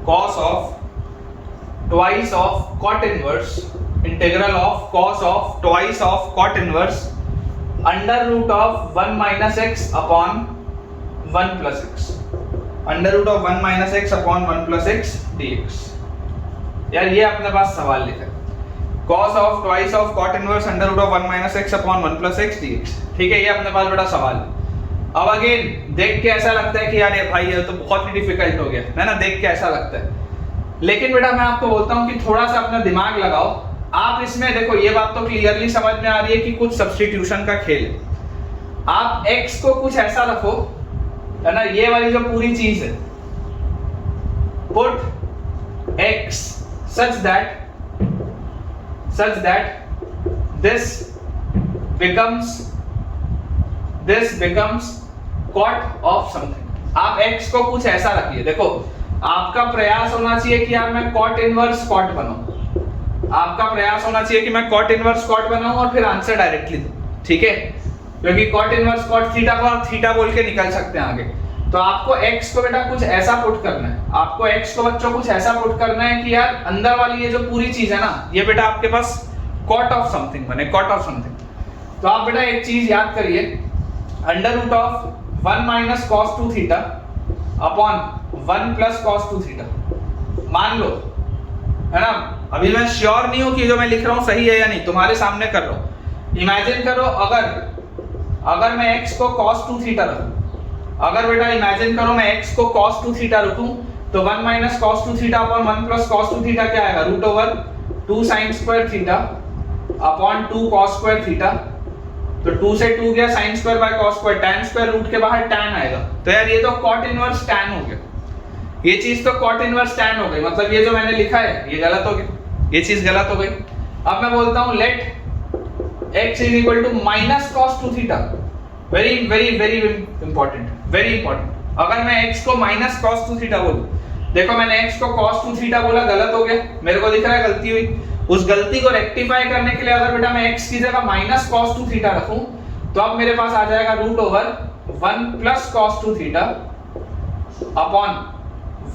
cos of twice of cot inverse, integral of cos of twice of cot inverse under root of 1 - x upon 1 plus x, under root of 1 minus x upon 1 plus x dx। यार ये अपने पास सवाल लिखा है, cos of twice of cot inverse under root of 1 minus x upon 1 plus x dx। ठीक है, ये अपने पास बड़ा सवाल है। अब अगेन देख के ऐसा लगता है कि यार ये भाई ये तो बहुत ही डिफिकल्ट हो गया है ना, देख के ऐसा लगता है। लेकिन बेटा मैं आपको बोलता हूँ कि थोड़ा सा अपना दिमाग लगाओ आप इसमें। देखो ये बात तो क्लियरली समझ में आ रही है कि कुछ सब्स्टिट्यूशन का खेल है। आप x को कुछ ऐसा रखो है ना, ये वाली जो पूरी चीज है, put x such that this becomes cot of something। आप x को कुछ ऐसा रखिए। देखो आपका प्रयास होना चाहिए कि यार मैं cot इनवर्स cot बनाऊं, आपका प्रयास होना चाहिए कि मैं cot इनवर्स cot बनाऊं और फिर आंसर डायरेक्टली दूं। ठीक है, क्योंकि cot इनवर्स cot थीटा को आप थीटा बोल के निकल सकते हैं आगे। तो आपको x को बेटा कुछ ऐसा पुट करना है, आपको x को बच्चों कुछ ऐसा पुट करना है कि यार अंदर वाली ये जो पूरी चीज है ना, ये बेटा आपके पास cot ऑफ समथिंग बने, cot ऑफ समथिंग। तो आप बेटा एक चीज याद करिए, under root of 1 minus cos 2 theta upon 1 plus cos 2 theta. मान लो है ना, अभी मैं श्योर नहीं हूं कि जो मैं लिख रहा हूं सही है या नहीं, तुम्हारे सामने कर रहा हूं। इमेजिन करो अगर मैं x को cos 2 थीटा रखूं, अगर बेटा इमेजिन करो मैं x को cos 2 थीटा रखूं, तो 1 minus cos 2 theta upon 1 plus cos 2 theta क्या आएगा, root over 2 sin square theta upon 2 cos square theta. तो 2 से 2 गया sin square by cos square, tan square root के बाहर tan आएगा। तो यार ये तो cot इनवर्स tan हो गया, ये चीज तो cot इनवर्स tan हो गई। मतलब ये जो मैंने लिखा है ये गलत हो गया, ये चीज गलत हो गई। अब मैं बोलता हूं let x is equal to minus cos 2 theta. Very very very important, very important. अगर मैं x को माइनस cos 2 थीटा बोलूं, देखो मैंने x को cos 2 थीटा बोला, गलत हो गया, मेरे को दिख रहा है गलती हुई। उस गलती को रेक्टिफाई करने के लिए अगर बेटा मैं x की जगह माइनस cos 2 थीटा रखूं, तो अब मेरे पास आ जाएगा root over 1 plus cos 2 theta upon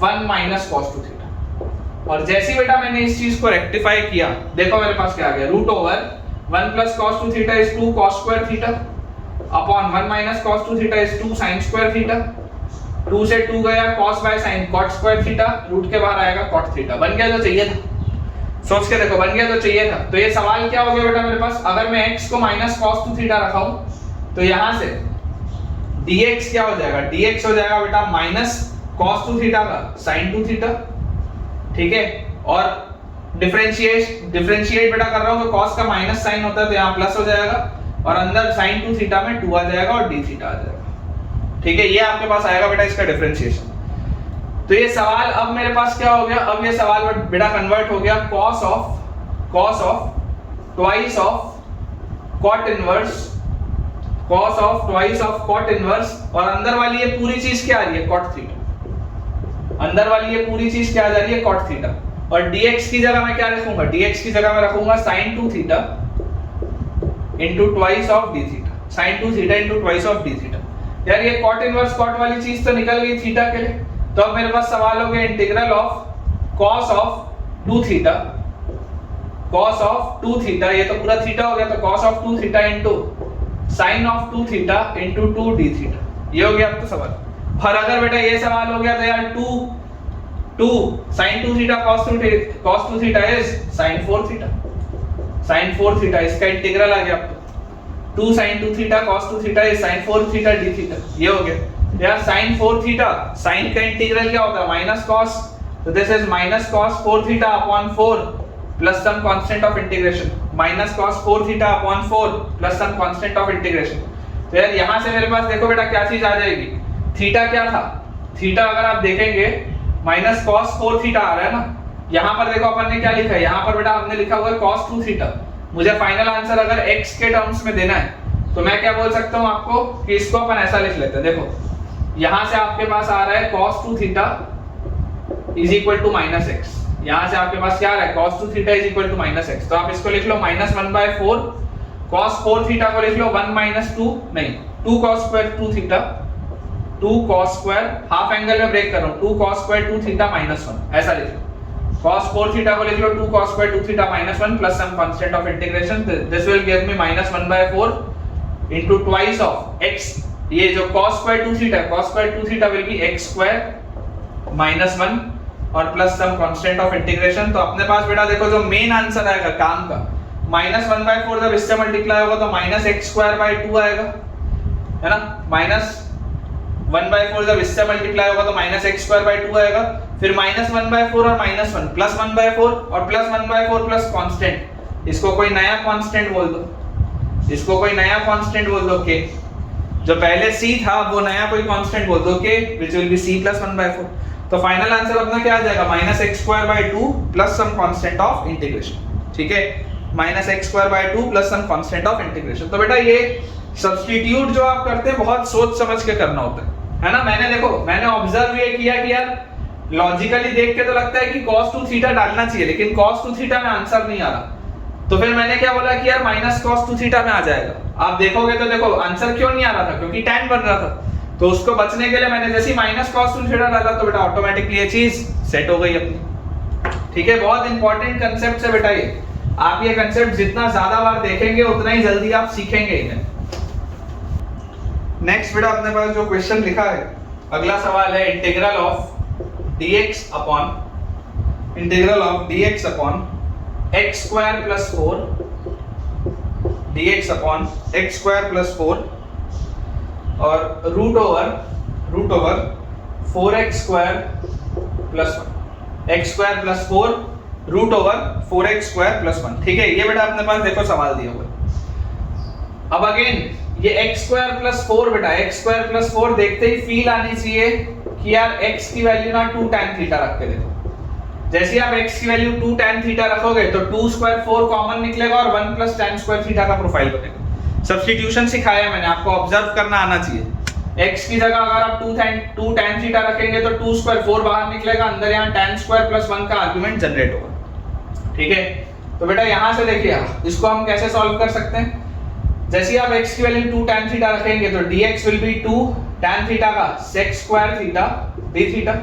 1 minus cos 2 theta. और जैसे ही बेटा मैंने इस चीज को रेक्टिफाई किया, देखो मेरे पास क्या आ गया, root over 1 plus cos 2 theta is 2 cos square theta upon 1 minus cos 2 theta is 2 sin square theta. 2 से 2 गया cos by sin cot square theta, root के बाहर आएगा cot थीटा। बन गया जो चाहिए था, सोच के देखो बन गया जो चाहिए था। तो ये सवाल क्या हो गया बेटा मेरे पास, अगर मैं x को माइनस cos 2 थीटा रखा हूं, तो यहां से dx क्या हो जाएगा, dx हो जाएगा बेटा माइनस cos 2 थीटा का sin 2 थीटा। ठीक है, और डिफरेंशिएट बेटा कर रहा हूं तो cos का माइनस साइन होता है तो यहां प्लस हो जाएगा, और अंदर sin 2 थीटा में 2 आ जाएगा और d थीटा आ जाएगा। ठीक है, ये आपके पास आएगा बेटा इसका डिफरेंशिएशन। तो ये सवाल अब मेरे पास क्या हो गया, अब ये सवाल बेटा कन्वर्ट हो गया cos of twice of cot inverse, cos of twice of cot inverse, और अंदर वाली ये पूरी चीज क्या आ रही है, cot थीटा। अंदर वाली ये पूरी चीज क्या आ जा रही है, cot थीटा। और dx की जगह मैं क्या रखूंगा, dx की जगह मैं रखूंगा sin 2 theta into twice of d theta, sin 2 theta into twice of d theta. यार ये cot इनवर्स cot वाली चीज तो निकल गई थीटा के लिए। तो अब मेरे पास सवाल हो गया integral of cos of 2 theta, cos of 2 theta, ये तो पूरा थीटा हो गया, तो cos of 2 theta into sin of 2 theta into 2 d theta. ये हो गया अब तो सवाल। और अगर बेटा ये सवाल हो गया तो यार 2 sin 2 theta cos 2 theta is sin 4 theta, sin 4 theta, इसका इंटीग्रल आ गया अब तो 2 sin 2 theta cos 2 theta is sin 4 theta d theta. ये हो गया यार sin 4 थीटा, sin का इंटीग्रल क्या होता है, माइनस cos, तो this is minus cos 4 theta upon 4 plus some constant of integration, minus cos 4 theta upon 4 plus some constant of integration. तो यार यहां से मेरे पास देखो बेटा क्या चीज आ जाएगी, थीटा क्या था, थीटा अगर आप देखेंगे माइनस cos 4 थीटा आ रहा है ना। यहां पर देखो अपन ने क्या लिखा है, यहां पर बेटा हमने लिखा हुआ है cos 2 थीटा। मुझे फाइनल आंसर अगर x के टर्म्स में देना है तो मैं क्या बोल सकता हूं आपको कि इसको अपन ऐसा लिख लेते हैं। देखो यहां से आपके पास आ रहा है cos 2 theta is equal to minus x, यहां से आपके पास क्या आ रहा है cos 2 theta is equal to minus x. तो आप इसको लिख लो माइनस 1/4 cos 4 थीटा को लिख लो 1 माइनस 2 नहीं 2 cos square 2 theta, 2 cos square half angle में ब्रेक कर रहा हूं, 2 cos स्क्वायर 2 थीटा माइनस 1, ऐसा लिख लो। cos 4 थीटा को लिख लो 2 cos square 2 theta minus 1 plus some constant of integration, this will give me minus 1/4 into twice of x ये जो cos square 2 theta, cos square 2 theta will be x square minus 1 और plus some constant of integration. तो अपने पास बेटा देखो जो main answer आएगा काम का -1/4 जब इससे मल्टीप्लाई होगा तो -x²/2 आएगा, है ना। -1/4 जब इससे मल्टीप्लाई होगा तो -x²/2 आएगा, फिर -1/4 और -1 प्लस 1/4 और प्लस 1/4 प्लस कांस्टेंट, इसको कोई नया कांस्टेंट बोल दो, इसको कोई नया कांस्टेंट बोल दो के, जो पहले c था वो नया कोई कांस्टेंट बोल दो के व्हिच विल बी c + 1/4। तो फाइनल आंसर अपना क्या आ जाएगा -x²/2 plus some constant of integration, ठीक है, -x²/2 plus some constant of integration. तो बेटा ये सब्स्टिट्यूट जो आप करते हैं बहुत सोच समझ के करना होता है ना। मैंने ऑब्जर्व ये किया कि यार लॉजिकली देख के तो लगता है कि cos 2 थीटा डालना चाहिए, लेकिन cos 2 थीटा में आंसर नहीं आ रहा। तो फिर मैंने क्या बोला कि यार -cos 2 थीटा में आ जाएगा। आप देखोगे तो देखो आंसर क्यों नहीं आ रहा था, क्योंकि tan बन रहा था। तो उसको बचने के लिए मैंने जैसे -cos 2 थीटा डाला तो बेटा ऑटोमेटिकली ये चीज सेट हो गई अपनी, ठीक है। बहुत इंपॉर्टेंट कांसेप्ट है बेटा ये, आप ये कांसेप्ट जितना ज्यादा बार देखेंगे उतना ही जल्दी आप सीखेंगे इन्हें। नेक्स्ट बेटा अपने पास जो क्वेश्चन लिखा है, अगला सवाल है integral of dx upon x² + 4 dx upon x² + 4 और root over 4x² + 1 x² + 4 root over 4x² + 1, ठीक है। ये बेटा अपने पास देखो सवाल दिया हुआ है। अब अगेन ये x² + 4 बेटा x² + 4 देखते ही फील आनी चाहिए कि यार x की वैल्यू ना 2 tan थीटा रख के देखो। जैसे ही आप x की वैल्यू 2 tan थीटा रखोगे तो 2 स्क्वायर 4 कॉमन निकलेगा और 1 + tan स्क्वायर थीटा का प्रोफाइल बनेगा। सब्स्टिट्यूशन सिखाया मैंने आपको, ऑब्जर्व करना आना चाहिए। x की जगह अगर आप 2 tan थीटा रखेंगे तो 2 स्क्वायर 4 बाहर निकलेगा, अंदर यहाँ tan स्क्वायर + 1 का आर्गुमेंट जनरेट होगा, ठीक है। तो बेटा यहाँ से देखिए इसको हम कैसे सॉल्व कर सकते हैं। जैसे ही आप x की वैल्यू 2 tan थीटा रखेंगे तो dx will B 2 tan theta का sec² थीटा d थीटा,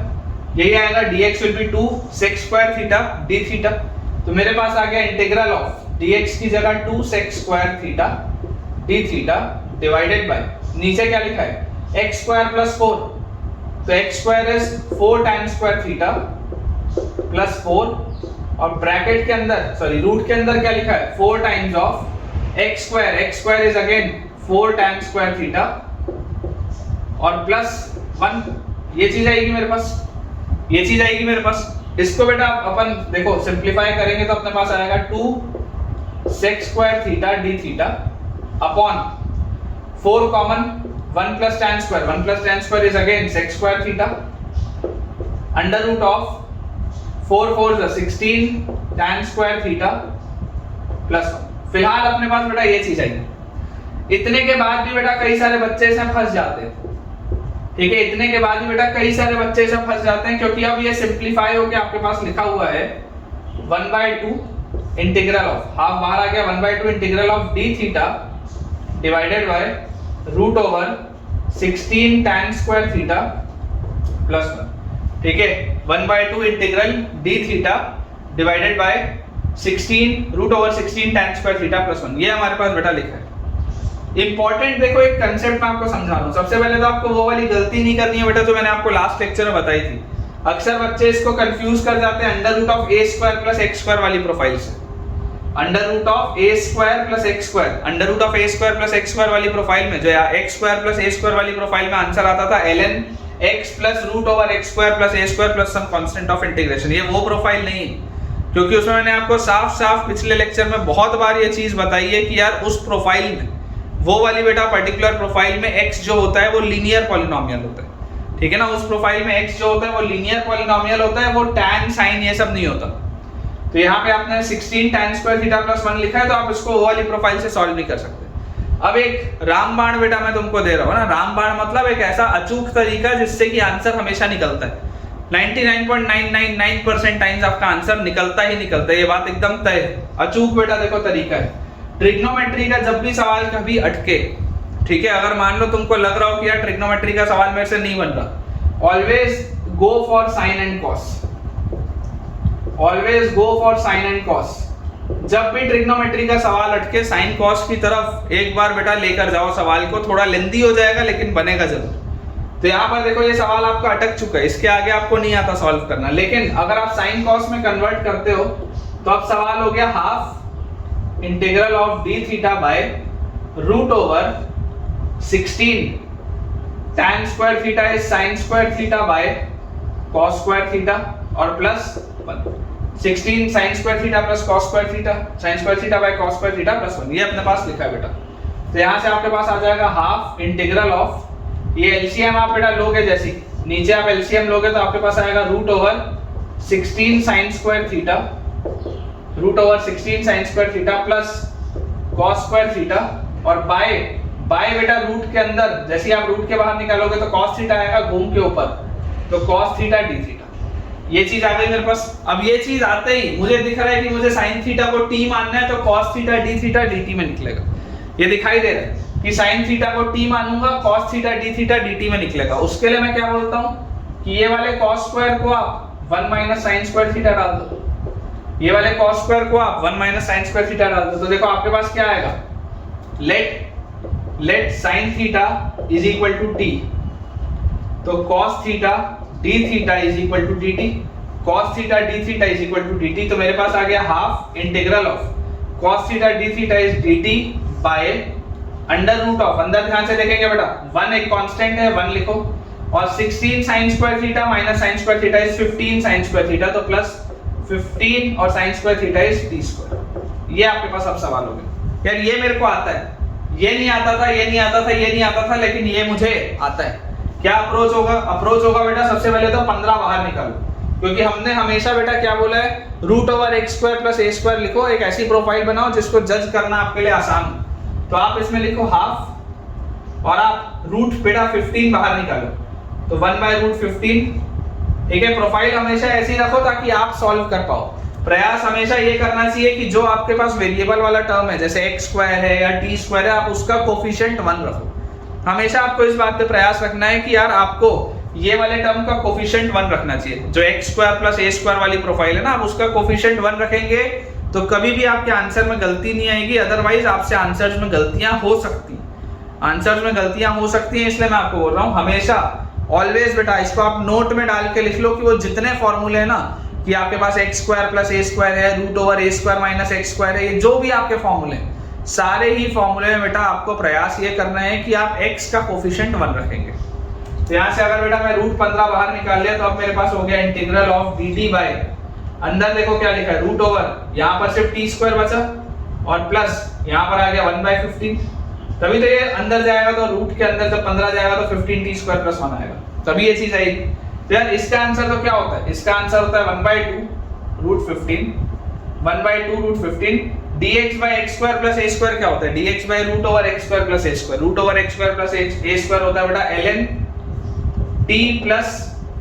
यही आएगा dx will B 2 sec² theta d theta. तो मेरे पास आ गया इंटीग्रल ऑफ dx की जगह 2 sec² theta d theta divided bye नीचे क्या लिखा है x² + 4, तो x² is 4 tan square theta plus 4 और ब्रैकेट के अंदर सॉरी रूट के अंदर क्या लिखा है 4 times of x² is again 4 tan square theta और प्लस 1, ये चीज आएगी मेरे पास, ये चीज आएगी मेरे पास। इसको बेटा अपन देखो सिंपलीफाई करेंगे तो अपने पास आएगा 2 sec² theta d theta upon 4 common 1 + tan square, 1 + tan square is again sec² theta under root of 4 4 16 tan square theta plus 1। फिलहाल अपने पास बेटा ये चीज आई। इतने के बाद भी बेटा कई सारे बच्चे इसमें फंस जाते हैं, ठीक है। इतने के बाद भी बेटा कई सारे बच्चे इसमें फंस जाते हैं क्योंकि अब ये सिंपलीफाई होके आपके पास लिखा हुआ है 1/2 इंटीग्रल ऑफ हाफ बाहर आ गया 1/2 integral of d theta divided by root over 16 tan square theta plus 1, ठीक है। 1/2 integral d theta divided by 16 root over 16 tan square theta plus 1, ये हमारे पास बेटा लिखा है। इंपॉर्टेंट देखो एक कंसेप्ट मैं आपको समझा रहा हूं। सबसे पहले तो आपको वो वाली गलती नहीं करनी है बेटा जो मैंने आपको लास्ट लेक्चर में बताई थी। अक्सर बच्चे इसको कंफ्यूज कर जाते हैं under root of a² + x² वाली प्रोफाइल से। Under root of a² + x², under root of a² + x² वाली प्रोफाइल में जो x² + a² वाली प्रोफाइल में आंसर आता था ln x + root over x² + a² plus some constant of integration. ये वो प्रोफाइल नहीं है, क्योंकि उसमें मैंने आपको साफ पिछले लेक्चर में बहुत बार ये चीज बताई है कि यार उस प्रोफाइल में वो वाली बेटा पर्टिकुलर प्रोफाइल में x जो होता है वो लीनियर पॉलिनोमियल होता है, ठीक है ना। उस प्रोफाइल में x जो होता है वो लीनियर पॉलिनोमियल होता है, वो tan sin ये सब नहीं होता। तो यहाँ पे आपने 16 tan स्क्वायर थीटा प्लस 1 लिखा है तो आप इसको वो वाली प्रोफाइल से सॉल्व नहीं कर सकते। अब एक रामबाण बेटा मैं तुमको दे रहा हूँ ना, रामबाण मतलब एक ऐसा अचूक तरीका जिससे कि आंसर हमेशा निकलता है। 99.999% टाइम्स आपका आंसर निकलता ही निकलता है, ये बात एकदम तय है। अचूक बेटा देखो तरीका है। ट्रिग्नोमेट्री का जब भी सवाल कभी अटके, ठीक है, अगर मान लो तुमको लग रहा हो कि यार ट्रिग्नोमेट्री का सवाल मेरे से नहीं बन रहा, always go for sine and cos, always go for sine and cos. जब भी ट्रिग्नोमेट्री का सवाल अटके साइन कॉस की तरफ एक बार बेटा लेकर जाओ सवाल को, थोड़ा लेंदी हो जाएगा लेकिन बनेगा जरूर। तो यहाँ पर देखो ये सवाल आपका अटक चुका है, इसके आगे आपको नहीं आता सॉल्व करना, लेकिन अगर आप साइन कॉस में कन्वर्ट करते हो तो अब सवाल हो गया half integral of D theta by root over 16 tan square theta is sin square theta by cos square theta और plus 1 16 sin square theta plus cos square theta sin square theta by cos square theta plus 1, ये अपने पास लिखा है बेटा। तो यहाँ से आपके पास आ जाएगा हाफ इंटीग्रल ऑफ, ये एलसीएम आप बेटा लोगे, जैसे नीचे आप एलसीएम लोगे तो आपके पास आएगा root over 16 sin square theta, root over 16 sin square theta plus cos square theta और बाय बेटा रूट के अंदर जैसे आप रूट के बाहर निकालोगे तो cos थीटा आएगा घूम के ऊपर, तो cos थीटा d थीटा, ये चीज आ गई मेरे पास। अब ये चीज आते ही मुझे दिख रहा है कि मुझे sin थीटा को t मानना है, तो cos theta d theta dt में निकलेगा, ये दिखाई दे रहा है कि sin थीटा को t मानूंगा, cos theta d theta dt में निकलेगा। उसके लिए मैं क्या बोलता हूँ कि ये वाले cos स्क्वायर को आप 1 माइनस sin स्क्वायर थीटा डाल दो, ये वाले cos स्क्वायर को आप 1 माइनस sin स्क्वायर थीटा डाल दो, तो देखो आपके पास क्या आएगा, let sin theta is equal to t, तो cos theta d theta is equal to dt, cos theta d theta is equal to dt, तो मेरे पास आ गया half integral of cos theta d theta is dt by under root of, अंदर ध्यान से देखेंगे बेटा 1 एक कांस्टेंट है 1 लिखो, और 16 sin square theta minus sin square theta is 15 sin square theta, तो प्लस 15 और sin square theta is t square. ये आपके पास अब सवाल हो गया यार, ये मेरे को आता है, ये नहीं आता था, ये नहीं आता था, ये नहीं आता था, लेकिन ये मुझे आता है। क्या अप्रोच होगा? अप्रोच होगा बेटा सबसे पहले तो 15 बाहर निकालो, क्योंकि हमने हमेशा बेटा क्या बोला है, root over X square plus ए स्क्वायर लिखो, एक ऐसी प्रोफाइल बनाओ जिसको जज करना आपके लिए आसान हो। तो आप इसमें लिखो हाफ और आप रूट बेटा 15 बाहर निकालो, तो 1 बाय रूट 15, ठीक है। प्रोफाइल हमेशा ऐसी रखो ताकि आप सॉल्व कर पाओ। प्रयास हमेशा ये करना चाहिए कि जो आपके पास वेरिएबल वाला टर्म है जैसे एक्स स्क्वायर है या टी स्क्वायर है, आप उसका कोफिशिएंट 1 रखो। हमेशा आपको इस बात पे प्रयास रखना है कि यार आपको ये वाले टर्म का कोफिशिएंट 1 रखना चाहिए। जो एक्स स्क्वायर प्लस ए स्क्वायर वाली प्रोफाइल है ना, आप उसका कोफिशिएंट 1 रखेंगे तो कभी भी आपके आंसर में गलती नहीं आएगी। अदरवाइज आपसे आंसर्स में गलतियां हो सकती, आंसर्स में गलतियां हो सकती हैं, इसलिए मैं आपको बोल रहा हूँ हमेशा ऑलवेज बेटा इसको आप नोट में डाल के लिख लो कि वो जितने फॉर्मूले है ना, कि आपके पास एक्स स्क्वायर प्लस ए स्क्वायर है, root over a square minus x square है, ये जो भी आपके फॉर्मूले सारे ही फॉर्मूले में बेटा आपको प्रयास ये करना है कि आप x का कोफिशिएंट 1 रखेंगे। तो यहाँ से अगर बेटा मैं रूट 15 बाहर निकाल लिया तो अब मेरे पास हो गया इंटीग्रल ऑफ dt बाय, अंदर देखो क्या लिखा है, रूट ओवर, यहाँ पर सिर्फ टी स्क्वायर बचा और प्लस यहाँ पर आ गया 1 बाय 15, तभी तो ये अंदर जाएगा, तो रूट के अंदर जब 15 जाएगा तो 15 टी स्क्वायर प्लस 1 आएगा, तभी ये चीज आएगी। तो यार इसका आंसर तो क्या होता है, इसका आंसर होता है 1 by 2 root 15, 1 by 2 root 15, dx by x square plus a square क्या होता है, dx by root over x square plus a square, root over x square plus a square होता है बेटा ln t plus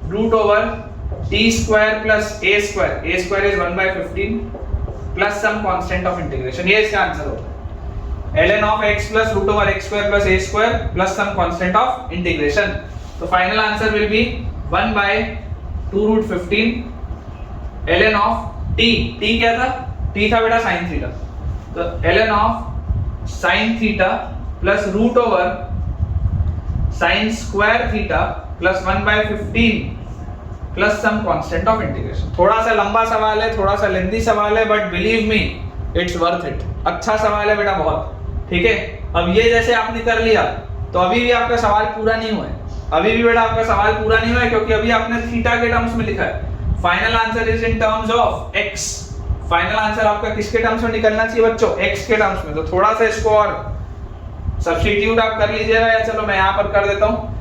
root over t square plus a square is 1 by 15 plus some constant of integration, ये इसका answer होता है ln of x plus root over x square plus a square plus some constant of integration. तो final answer will be 1 by 2 root 15 ln of t क्या था, t था बेटा sin theta, तो ln of sin theta plus root over sin square theta plus 1 by 15 plus some constant of integration. थोड़ा सा लंबा सवाल है, थोड़ा सा लेंथी सवाल है, but believe me it's worth it, अच्छा सवाल है बेटा बहुत, ठीक है। अब ये जैसे आपने कर लिया तो अभी भी आपका सवाल पूरा नहीं हुआ है, अभी भी बेटा आपका सवाल पूरा नहीं हुआ है, क्योंकि अभी आपने थीटा के टर्म्स में लिखा है। Final answer is in terms of x, final answer आपका किसके टर्म्स में निकलना चाहिए बच्चों, x के टर्म्स में। तो थोड़ा सा इसको और सब्स्टिट्यूट आप कर लीजिएगा, या चलो मैं यहाँ पर कर देता हूँ,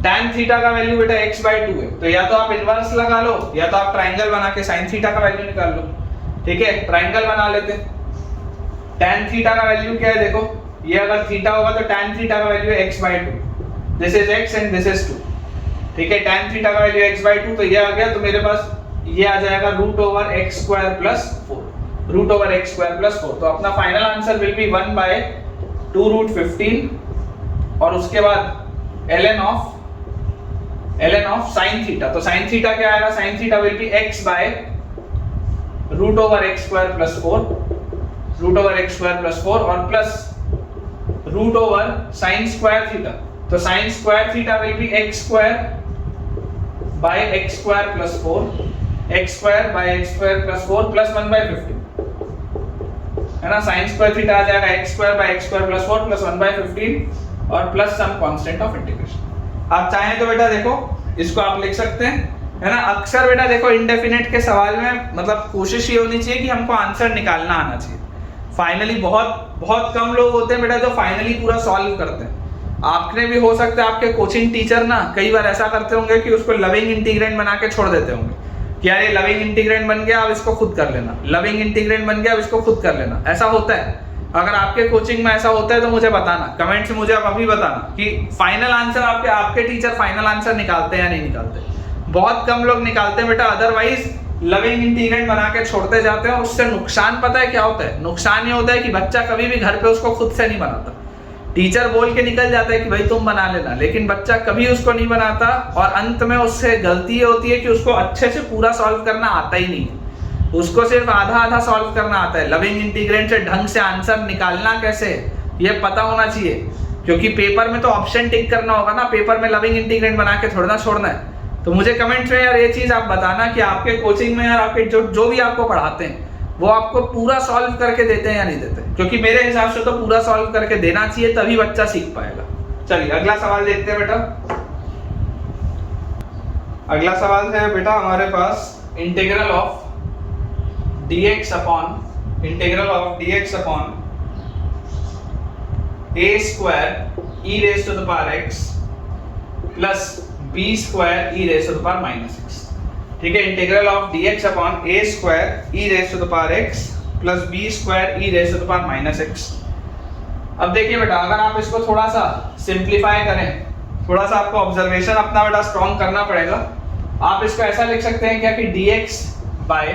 tan थीटा का वैल्यू बेटा x बाय 2 है, तो या तो आप इनवर्स लगा लो या तो आप ट्राइंगल बना के sin थीटा का वैल्यू निकाल लो, ठीक है। ट्राइंगल बना लेते हैं, tan थीटा का वैल्यू क्या है देखो, ये अगर थीटा होगा तो tan थीटा का वैल्यू है x by 2, this is x and this is 2, ठीक है। tan थीटा का वैल्यू x बाय 2, तो ये आ गया, तो मेरे पास ये आ जाएगा root over x square plus 4, root over x square plus 4। तो अपना final answer will be 1 by 2 root 15 और उसके बाद ln ऑफ sin थीटा, तो sin थीटा क्या आएगा, sin theta will be x by root over x square plus 4 root over X square plus 4 और plus root over sine square theta. तो sine square theta will B x square by x square plus 4 x square by x square plus 4 plus 1/15 है ना। Sine square theta आ जाएगा x square by x square plus 4 plus 1/15 और plus some constant of integration. आप चाहें तो बेटा देखो इसको आप लिख सकते हैं, है ना। अक्सर बेटा देखो इंडेफिनेट के सवाल में मतलब कोशिश ये होनी चाहिए कि हमको आंसर निकालना आना चाहिए। फाइनली बहुत कम लोग होते हैं बेटा जो फाइनली पूरा सॉल्व करते हैं। आपने भी हो सकता है आपके कोचिंग टीचर ना कई बार ऐसा करते होंगे कि उसको लविंग इंटीग्रेंड बना के छोड़ देते होंगे कि यार ये लविंग इंटीग्रेंड बन गया अब इसको खुद कर लेना, लविंग इंटीग्रेंड बन गया अब इसको खुद कर लेना। ऐसा होता है। अगर आपके कोचिंग में ऐसा होता है तो मुझे बताना, कमेंट से मुझे आप अभी बताना कि फाइनल आंसर आपके टीचर फाइनल आंसर निकालते हैं या नहीं निकालते। बहुत कम लोग निकालते हैं बेटा, अदरवाइज लविंग इंटीग्रेंड बना के छोड़ते जाते हैं। उससे नुकसान पता है क्या होता है? नुकसान ये होता है कि बच्चा कभी भी घर पे उसको खुद से नहीं बनाता। टीचर बोल के निकल जाता है कि भाई तुम बना लेना, लेकिन बच्चा कभी उसको नहीं बनाता और अंत में उससे गलती ये होती है कि उसको अच्छे से पूरा सॉल्व करना आता ही नहीं, उसको सिर्फ आधा आधा सॉल्व करना आता है। लविंग इंटीग्रेंड से ढंग से आंसर निकालना कैसे ये पता होना चाहिए, क्योंकि पेपर में तो ऑप्शन टिक करना होगा ना, पेपर में लविंग इंटीग्रेंड बना के थोड़ा छोड़ना है। तो मुझे कमेंट में यार ये चीज आप बताना कि आपके कोचिंग में यार आपके जो भी आपको पढ़ाते हैं वो आपको पूरा सॉल्व करके देते हैं या नहीं देते, क्योंकि मेरे हिसाब से तो पूरा सॉल्व करके देना चाहिए, तभी बच्चा सीख पाएगा। चलिए अगला सवाल देखते हैं बेटा। अगला सवाल है बेटा हमारे पास integral of dx upon a square e raise to the power x plus b square e raise to the power minus x। ठीक है, integral of dx upon a square e raise to the power x plus b square e raise to the power minus x। अब देखिए बेटा, अगर आप इसको थोड़ा सा सिंप्लीफाई करें, थोड़ा सा आपको ऑब्जर्वेशन अपना बेटा स्ट्रॉन्ग करना पड़ेगा। आप इसको ऐसा लिख सकते हैं क्या कि dx by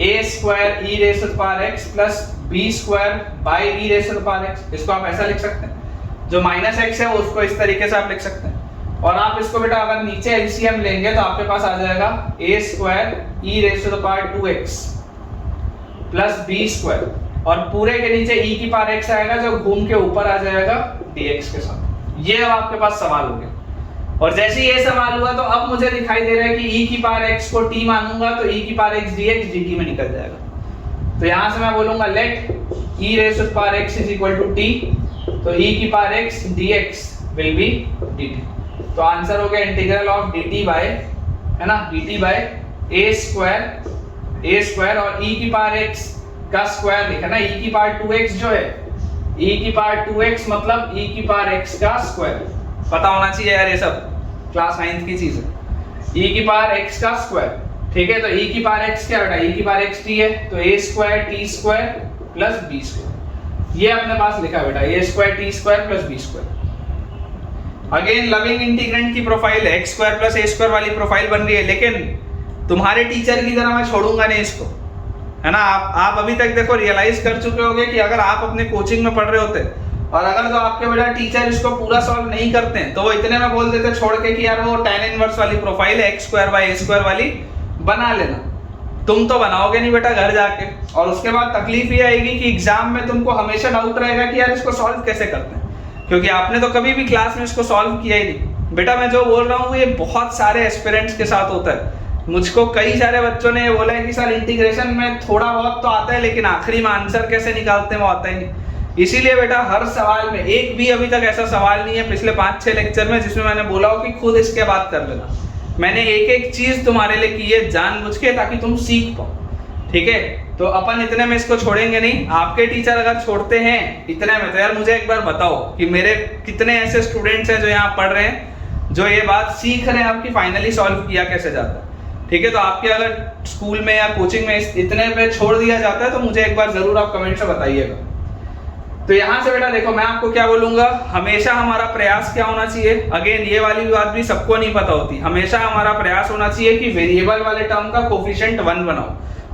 a square e raise to the power x plus b square by e raise to the power x। इसको आप ऐसा लिख सकते हैं, जो माइनस x है उसको इस तरीके से आप लिख सकते हैं। और आप इसको बेटा अगर नीचे एलसीएम लेंगे तो आपके पास आ जाएगा a square e raise to the power 2x plus b square, और पूरे के नीचे e की पावर x आएगा जो घूम के ऊपर आ जाएगा dx के साथ। ये अब आपके पास सवाल हो गया। और जैसे ये सवाल हुआ तो अब मुझे दिखाई दे रहा है कि e की पावर x को t मानूंगा तो e की पावर x dx dt में निकल जाएगा। तो यहां से मैं बोलूंगा let e raise to the power x is equal to t, तो e की power x dx will be dt। तो आंसर हो गया इंटीग्रल ऑफ dt बाय, है ना, dt बाय a स्क्वायर और e की पावर x का स्क्वायर लिखा ना, e की पावर 2x जो है, e की पावर 2x मतलब e की पावर x का स्क्वायर। पता होना चाहिए यार, ये सब क्लास 9th की चीज है। e की पावर x का स्क्वायर, ठीक है। तो e की पावर x क्या बेटा, e की पावर x t है, तो a square t square plus b square, ये अपने पास लिखा है बेटा, a square t square plus b square. Again loving integrand की profile x square plus a square वाली प्रोफाइल बन रही है, लेकिन तुम्हारे टीचर की तरह मैं छोड़ूंगा नहीं इसको, है ना। आप अभी तक देखो रियलाइज कर चुके होंगे कि अगर आप अपने कोचिंग में पढ़ रहे होते और अगर तो आपके बेटा टीचर इसको पूरा सॉल्व नहीं करते हैं तो वो इतने में बोल देते छोड़ के कि यार वो tan इनवर्स वाली प्रोफाइल है x square by a square वाली बना लेना। तुम तो बनाओगे नहीं बेटा घर जाके, और उसके बाद तकलीफ ये आएगी कि एग्जाम में तुमको हमेशा डाउट रहेगा कि यार इसको सॉल्व कैसे करते हैं, क्योंकि आपने तो कभी भी क्लास में इसको सॉल्व किया ही नहीं। बेटा मैं जो बोल रहा हूँ ये बहुत सारे एस्पिरेंट्स के साथ होता है। मुझको कई सारे बच्चों ने बोला है कि सर इंटीग्रेशन में थोड़ा बहुत तो आता है लेकिन आखिरी में आंसर कैसे निकालते हैं वो आता ही नहीं। इसीलिए बेटा हर सवाल में, एक भी अभी तक ऐसा सवाल नहीं है पिछले 5-6 लेक्चर में जिसमें मैंने बोला हो कि खुद इसके बात कर लेना। मैंने एक एक चीज तुम्हारे लिए की है जानबूझ के, ताकि तुम सीख पाओ, ठीक है। तो अपन इतने में इसको छोड़ेंगे नहीं। आपके टीचर अगर छोड़ते हैं इतने में तो यार मुझे एक बार बताओ कि मेरे कितने ऐसे स्टूडेंट्स हैं जो यहाँ पढ़ रहे हैं, जो ये बात सीख रहे हैं आपकी फाइनली सॉल्व किया कैसे जाता है, ठीक है। तो आपके अगर स्कूल में या कोचिंग में इतने पे छोड़ दिया जाता है तो मुझे एक बार जरूर आप कमेंट से बताइएगा। तो यहाँ से बेटा देखो मैं आपको क्या बोलूंगा, हमेशा हमारा प्रयास क्या होना चाहिए, अगेन ये वाली बात भी सबको नहीं पता होती, हमेशा हमारा प्रयास होना चाहिए कि वेरिएबल वाले टर्म का कोफिशिएंट 1 बनाओ,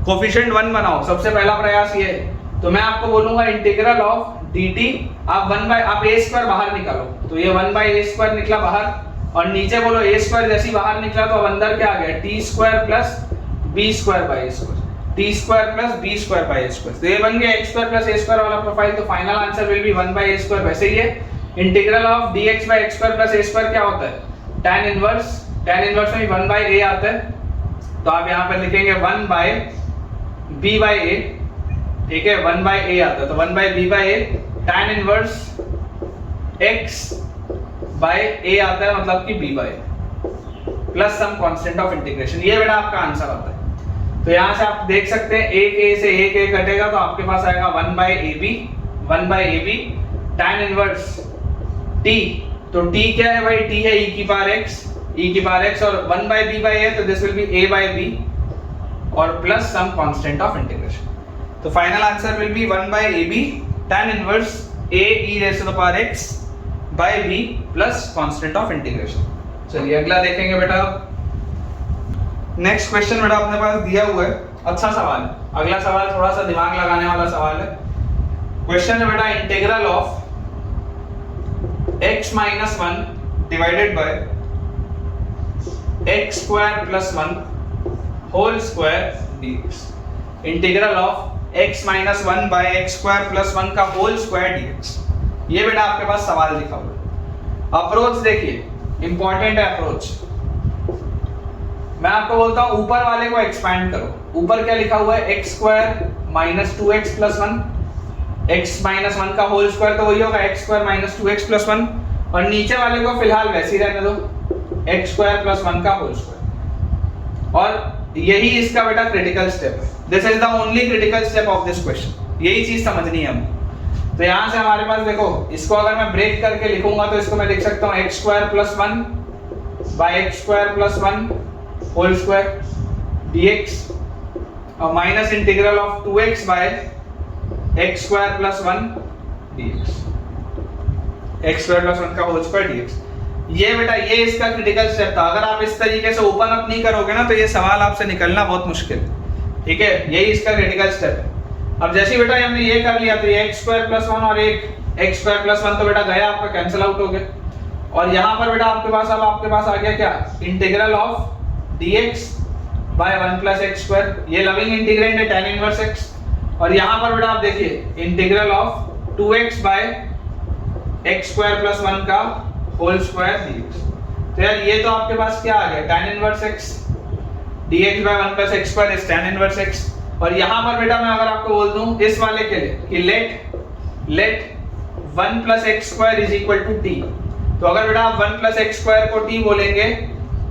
कोफिशिएंट 1 बनाओ। सबसे पहला प्रयास ये है। तो मैं आपको बोलूंगा इंटीग्रल ऑफ dt, आप आप a स्क्वायर बाहर निकालो, तो ये 1/a स्क्वायर निकला बाहर, और नीचे बोलो a स्क्वायर जैसी बाहर निकला तो अब अंदर क्या आ गया, t square plus b square by a square. T square plus b square by a square. तो ये बन गया एक्स स्क्वायर प्लस ए स्क्वायर वाला प्रोफाइल। तो final answer will be 1 by a square. वैसे ही है integral of dx by x square plus A square क्या होता है, tan इनवर्स में 1 बाई ए आता है। तो आप यहाँ पर लिखेंगे 1 बाई बी बाई ए, ठीक है, 1 बाई ए आता है तो 1 by B by A, tan inverse x by A आता है मतलब कि b by plus some constant of integration. ये बेटा आपका आंसर आता है। तो यहां से आप देख सकते हैं एक a से एक a कटेगा तो आपके पास आएगा 1 by ab tan inverse t। तो t क्या है भाई, t है e की पावर x और 1 बाई b बाई a तो this will be a by b और plus some constant of integration. तो final answer will be 1 by ab tan inverse a e raise to the power x by b plus constant of integration. चलिए अगला देखेंगे बेटा। Next question बेटा अपने पास दिया हुआ है, अच्छा सवाल है। अगला सवाल थोड़ा सा दिमाग लगाने वाला सवाल है। क्वेश्चन है बेटा integral of x minus 1 divided by x square plus 1 whole square dx। Integral of x minus 1 by x square plus 1 का होल स्क्वायर dx। ये बेटा आपके पास सवाल लिखा हुआ है। अप्रोच देखिए, इंपॉर्टेंट है अप्रोच। मैं आपको बोलता हूं ऊपर वाले को एक्सपैंड करो। ऊपर क्या लिखा हुआ है, x square minus 2x plus 1, x minus 1 का होल स्क्वायर तो वही होगा x square minus 2x plus 1, और नीचे वाले को फिलहाल वैसे ही रहने दो, एक्स स्क्वायर प्लस 1 का होल स्क्वायर। और यही इसका बेटा क्रिटिकल स्टेप है। This is the only critical step of this question. यही चीज समझनी है हमको। तो यहां से हमारे पास देखो, इसको अगर मैं ब्रेक करके लिखूंगा तो इसको मैं लिख सकता हूं x square plus 1 by x square plus 1 whole square dx और minus integral of 2x by x square plus 1 dx, x square plus 1 का होल स्क्वायर dx। ये बेटा ये इसका क्रिटिकल स्टेप था। अगर आप इस तरीके से ओपन अप नहीं करोगे ना तो ये सवाल आपसे निकलना बहुत मुश्किल है, ठीक है। यही इसका क्रिटिकल स्टेप है। अब जैसे बेटा हमने ये कर लिया तो ये एक्स स्क्वायर प्लस 1 और एक एक्स स्क्वायर प्लस 1 तो बेटा गया, आपका कैंसिल आउट हो गया। और यहाँ पर बेटा आपके पास अब आपके पास आ गया क्या, integral of dx by 1 plus x square. ये लविंग इंटीग्रेंड है tan इनवर्स x। और यहाँ पर बेटा आप देखिए integral of 2x by x square plus 1 का होल स्क्वायर dx। तो यार ये तो आपके पास क्या आ गया, tan inverse x dx by 1 plus x square is tan inverse x। और यहाँ पर बेटा मैं अगर आपको बोल दूं इस वाले के लिए कि let 1 plus x square is equal to t। तो अगर बेटा आप 1 प्लस एक्स स्क्वायर को t बोलेंगे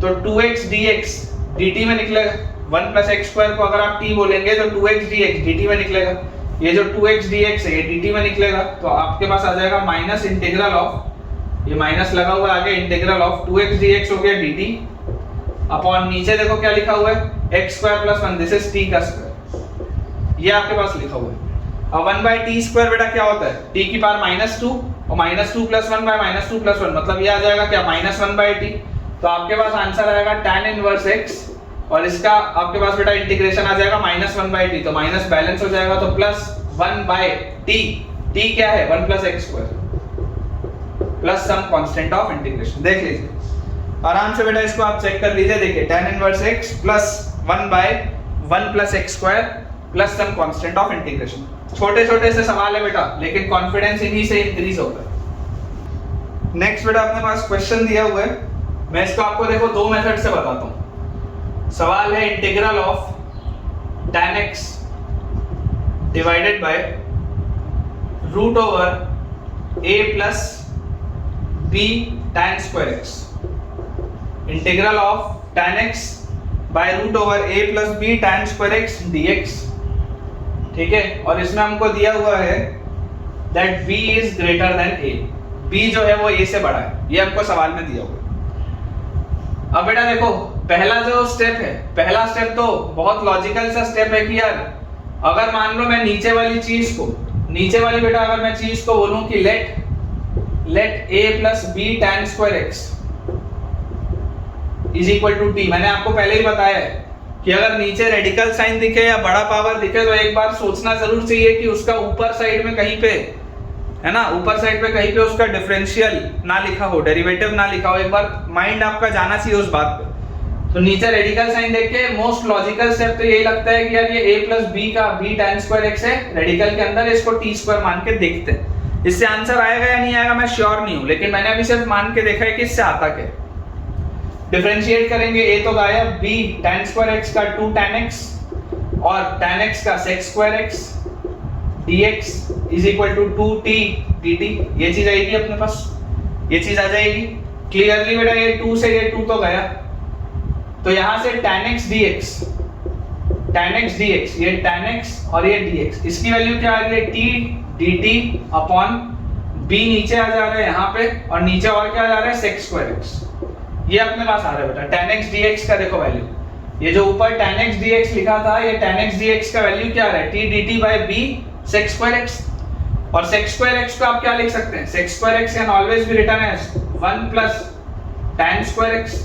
तो 2x dx dt में निकलेगा। 1 प्लस एक्स स्क्वायर को अगर आप t बोलेंगे तो 2x dx dt में निकलेगा। ये जो 2x dx है ये dt में निकलेगा। तो आपके पास आ जाएगा माइनस इंटीग्रल ऑफ, ये माइनस लगा हुआ है आगे, इंटीग्रल ऑफ 2x dx हो गया dt अपॉन नीचे देखो क्या लिखा हुआ है x square plus 1, this is t का स्क्वायर। ये आपके पास लिखा हुआ है। अब 1 बाई टी स्क्वायर बेटा क्या होता है, t की पावर -2 और -2 प्लस 1 बाय -2 प्लस 1 मतलब ये आ जाएगा क्या, -1 बाई टी। तो आपके पास आंसर आएगा tan इनवर्स x और इसका आपके पास बेटा इंटीग्रेशन आ जाएगा -1 बाई टी। तो माइनस बैलेंस हो जाएगा तो प्लस 1 बाई टी। टी क्या है, 1 plus x square plus some constant of integration. देख लीजिए आराम से बेटा, इसको आप चेक कर लीजिए। देखिए tan inverse x plus 1 by 1 plus x square plus some constant of integration. छोटे छोटे से सवाल है बेटा, लेकिन कॉन्फिडेंस इन्हीं से इंक्रीज होता है। नेक्स्ट बेटा अपने पास क्वेश्चन दिया हुआ है, मैं इसको आपको देखो दो मेथड से बताता हूं। सवाल है integral of tan x divided by root over a plus b tan square x। Integral of tan x by root over a plus b tan square x dx, ठीक है। और इसमें हमको दिया हुआ है that b is greater than a, b जो है वो a से बड़ा है, ये हमको सवाल में दिया हुआ है। अब बेटा देखो पहला जो स्टेप है, पहला स्टेप तो बहुत लॉजिकल सा स्टेप है कि यार अगर मान लो मैं नीचे वाली चीज को, नीचे वाली बेटा अगर मैं चीज को बोलूं कि let a plus b tan square x is equal to t। मैंने आपको पहले ही बताया है कि अगर नीचे रेडिकल साइन दिखे या बड़ा पावर दिखे तो एक बार सोचना जरूर चाहिए कि उसका ऊपर साइड में कहीं पे है ना, ऊपर साइड पे कहीं पे उसका डिफरेंशियल ना लिखा हो, डेरिवेटिव ना लिखा हो। एक बार माइंड आपका जाना चाहिए उस बात पे। तो नीचे रेडिकल साइन देख के मोस्ट लॉजिकल स्टेप तो यही लगता है कि यार ये a प्लस बी का b tan स्क्वायर x है, रेडिकल के अंदर इसको t स्क्वायर मान के देखते हैं इससे आंसर आएगा या नहीं आएगा, मैं श्योर नहीं हूं, लेकिन मैंने अभी सिर्फ मान के देखा है कि इससे आता क्या। डिफरेंशिएट करेंगे, a तो गायब, b tan स्क्वायर x का 2 tan x और tan x का sec square x dx is equal to 2t dt, ये चीज आएगी अपने पास, ये चीज आ जाएगी क्लियरली बेटा। ये 2 से ये 2 तो गया, तो यहां से tan x dx, ये tan x और ये dx, इसकी वैल्यू क्या आ रही है t dt अपॉन b, नीचे आ जा रहा है यहाँ पे, और नीचे और क्या आ जा रहा है sec स्क्वायर x, ये अपने पास आ रहा है बेटा। tan x dx का देखो वैल्यू, ये जो ऊपर tan x dx लिखा था, ये tan x dx का वैल्यू क्या आ रहा है t dt by b sec square x, और sec स्क्वायर x को आप क्या लिख सकते हैं, sec square x can always be written as 1 plus tan square x,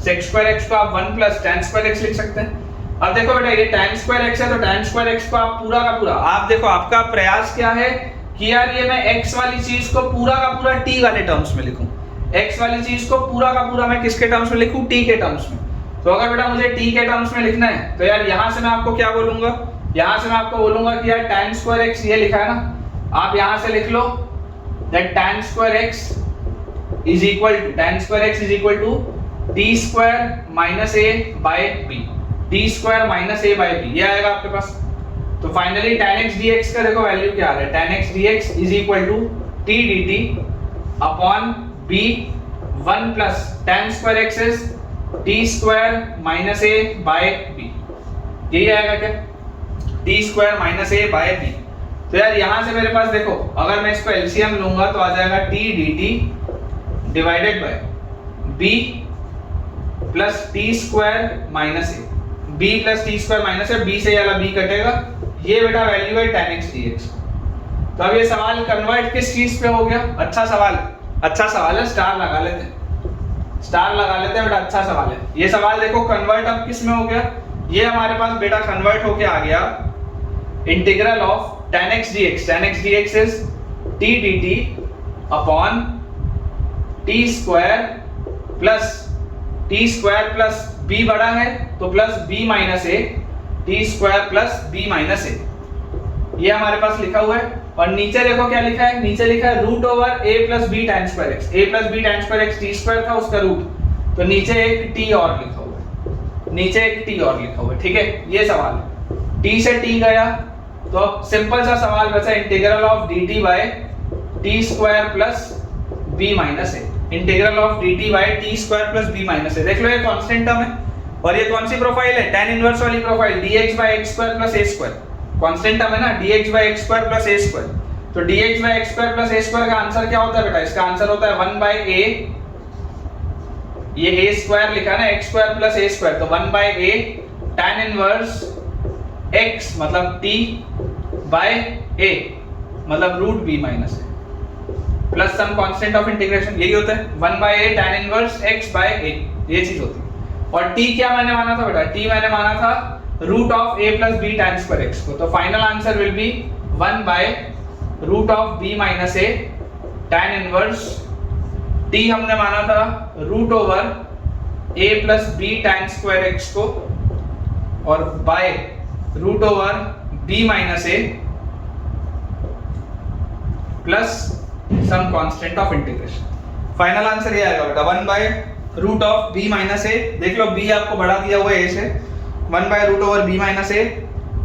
sec square x को आप 1 प्लस tan स्क्वायर x लिख सकते हैं। अब देखो बेटा ये tan स्क्वायर x है, तो tan स्क्वायर x को आप पूरा का पूरा, आप देखो आपका प्रयास क्या है कि यार ये मैं x वाली चीज को पूरा का पूरा t वाले टर्म्स में लिखूं, x वाली चीज को पूरा का पूरा मैं किसके टर्म्स में लिखूं, t के टर्म्स में। तो अगर बेटा मुझे t के टर्म्स में लिखना है तो यार यहां से मैं आपको क्या बोलूंगा, यहां से मैं आपको बोलूंगा कि यार tan स्क्वायर x ये लिखा है ना, आप यहां से लिख लो that tan square x is equal to t square minus a by b, t square minus a by b, ये आएगा आपके पास। तो फाइनली tan x dx का देखो वैल्यू क्या आ रहा है, tan x dx is equal to t dt upon b 1 plus tan square x is t square minus a by b, यही आएगा क्या, t square minus a by b। तो यार यहां से मेरे पास देखो, अगर मैं इसको एलसीएम लूंगा तो आ जाएगा t dt divided bye b plus t square minus a, b plus t square minus a, b से ये वाला b कटेगा, ये बेटा वैल्यू है tan x dx। तो अब ये सवाल कन्वर्ट किस चीज पे हो गया, अच्छा सवाल है, स्टार लगा लेते हैं बेटा, अच्छा सवाल है ये सवाल। देखो कन्वर्ट अब किस में हो गया, ये हमारे पास बेटा कन्वर्ट होके आ गया integral of tan x dx is t dt upon t square plus b बड़ा है तो plus b minus a, t square plus b minus a, ये हमारे पास लिखा हुआ है। और नीचे देखो क्या लिखा है, नीचे लिखा है root over a plus b tan square x, a plus b tan square x t square था उसका रूट, तो नीचे एक t और लिखा हुआ है, ठीक है, ये सवाल है। t से t गया तो सिंपल सा सवाल बचा integral of dt by t square plus b minus a, integral of dt by t square plus b minus a। देख लो ये कांस्टेंट टर्म है, और ये कौन सी प्रोफाइल है, tan इनवर्स वाली profile, dx by x square plus a square, constant term है ना, dx by x square plus a square. तो dx by x square plus a square का आंसर क्या होता है बेटा, इसका आंसर होता है 1 बाय a, ये a स्क्वायर लिखा ना, x square plus a square, तो 1 by a tan inverse x मतलब t बाय a मतलब root b minus a plus some constant of integration, यही होता है 1 by a tan inverse x by a, ये चीज होती है। और t क्या मैंने माना था बेटा, t मैंने माना था root of a plus b tan square x को, तो final answer will be 1 by root of b minus a tan inverse t हमने माना था root over a plus b tan square x को, और by root over b minus a plus some constant of integration. Final answer ये आएगा बेटा 1 by root of b minus a, देख लो b आपको बढ़ा दिया हुआ है a से, 1 by root over b minus a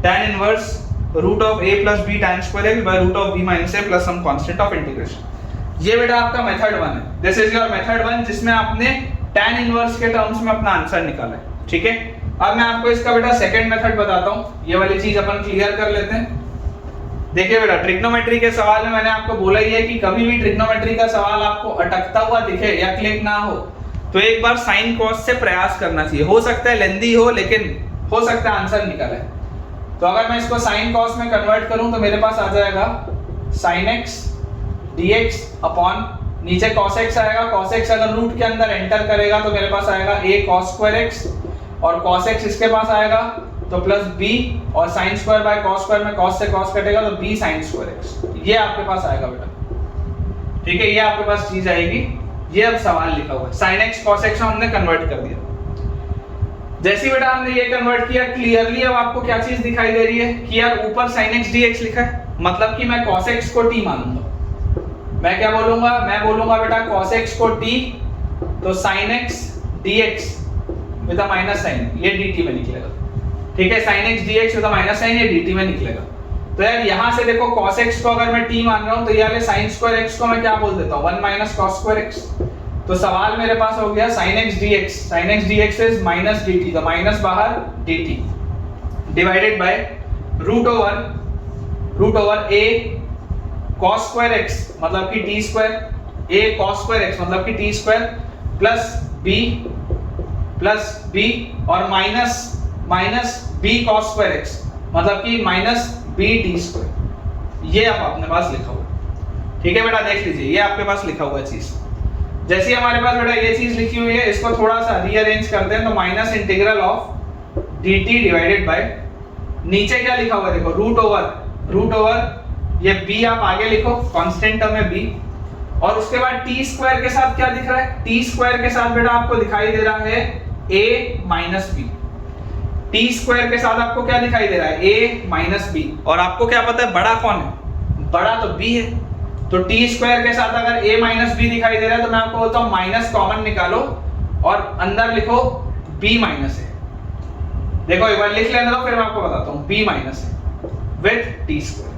tan inverse root of a plus b tan square x by root of b minus a plus some constant of integration. ये बेटा आपका मेथड 1 है, दिस इज योर मेथड 1 जिसमें आपने tan inverse के terms में अपना answer निकाला है, ठीक है। अब मैं आपको इसका बेटा सेकंड मेथड बताता हूं, ये वाली चीज अपन क्लियर कर लेते हैं। देखिए बेटा ट्रिग्नोमेट्री के सवाल में मैंने आपको बोला ही है कि कभी भी ट्रिग्नोमेट्री का सवाल आपको अटकता हुआ दिखे या क्लिक ना हो तो एक बार साइन कॉस से प्रयास करना चाहिए, हो सकता है लेंदी हो लेकिन हो सकता है आंसर निकले। तो अगर मैं इसको साइन कॉस में कन्वर्ट करूं तो मेरे पास आ जाएगा sin x dx अपॉन नीचे cos x आएगा, cos x अगर रूट के अंदर एंटर करेगा तो मेरे पास आएगा a cos स्क्वायर x, और cos x इसके पास आएगा तो प्लस b, और sin square by cos square में cos से cos कटेगा तो b sin स्क्वायर x, ये आपके पास आएगा बेटा, ठीक है, ये आपके पास चीज आएगी। ये अब सवाल लिखा हुआ है sin x cos x हमने कन्वर्ट कर दिया। जैसे ही बेटा हमने ये कन्वर्ट किया, क्लियरली अब आपको क्या चीज दिखाई दे रही है कि यार ऊपर sin x dx लिखा है, मतलब कि मैं cos x को t मानूंगा। मैं क्या बोलूंगा, मैं बोलूंगा बेटा cos x को t, तो sin x dx with minus sine ये dt में निकलेगा। ठीक है, sin x dx with minus sine ये dt में निकलेगा। तो यार यहां से देखो cos x को अगर मैं t मान रहा हूं तो ये वाले sin स्क्वायर x को मैं क्या बोल देता हूं 1 माइनस cos स्क्वायर x। तो सवाल मेरे पास हो गया sin x dx is minus dt, तो माइनस बाहर dt divided by root over a cos square x मतलब कि t square, a cos square x मतलब कि t स्क्वायर प्लस b और minus b cos square x मतलब कि minus b t square. ये अब अपने पास लिखा हुआ। ठीक है बेटा, देख लीजिए ये आपके पास लिखा हुआ चीज। जैसे हमारे पास बेटा ये चीज लिखी हुई है, इसको थोड़ा सा रीअरेंज करते हैं, तो minus integral of dt divided bye, नीचे क्या लिखा हुआ है देखो रूट ओवर ये b आप आगे लिखो, कांस्टेंट टर्म है b, और उसके बाद t स्क्वायर के साथ क्या दिख रहा है, t स्क्वायर के साथ बेटा आपको दिखाई दे रहा है a minus b। t square के साथ आपको क्या दिखाई दे रहा है a माइनस b, और आपको क्या पता है बड़ा कौन है, बड़ा तो b है। तो t स्क्वायर के साथ अगर a माइनस b दिखाई दे रहा है तो मैं आपको बोलता हूं माइनस कॉमन निकालो और अंदर लिखो b माइनस है। देखो एक बार लिख लेने दो फिर मैं आपको बताता हूं b माइनस है विद t स्क्वायर।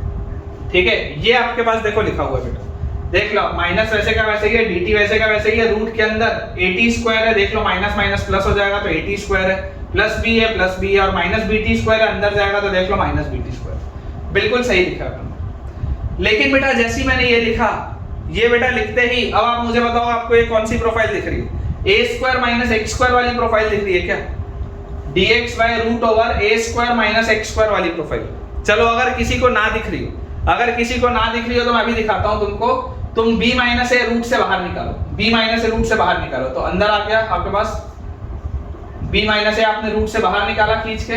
ठीक है, ये आपके पास देखो लिखा हुआ है बेटा, देख लो माइनस वैसे का वैसे ही है, dt वैसे का वैसे ही है, रूट के अंदर at स्क्वायर है, देख लो माइनस माइनस प्लस हो जाएगा तो at स्क्वायर है, प्लस b है और माइनस bt स्क्वायर है, अंदर जाएगा तो देख लो माइनस bt स्क्वायर। बिल्कुल सही लिखा है। लेकिन बेटा जैसे मैंने ये लिखा, ये बेटा लिखते ही अब आप मुझे बताओ आपको ये कौन सी प्रोफाइल दिख रही है, a square minus x square वाली प्रोफाइल दिख रही है क्या, dx by root over a square minus x square वाली प्रोफाइल। चलो अगर किसी को ना दिख रही हो, अगर किसी को ना दिख रही हो तो मैं अभी दिखाता हूं तुमको। तुम b माइनस a रूट से बाहर निकालो, b माइनस a रूट से बाहर निकालो, तो अंदर आ गया आपके पास b माइनस a आपने रूट से बाहर निकाला खींच के,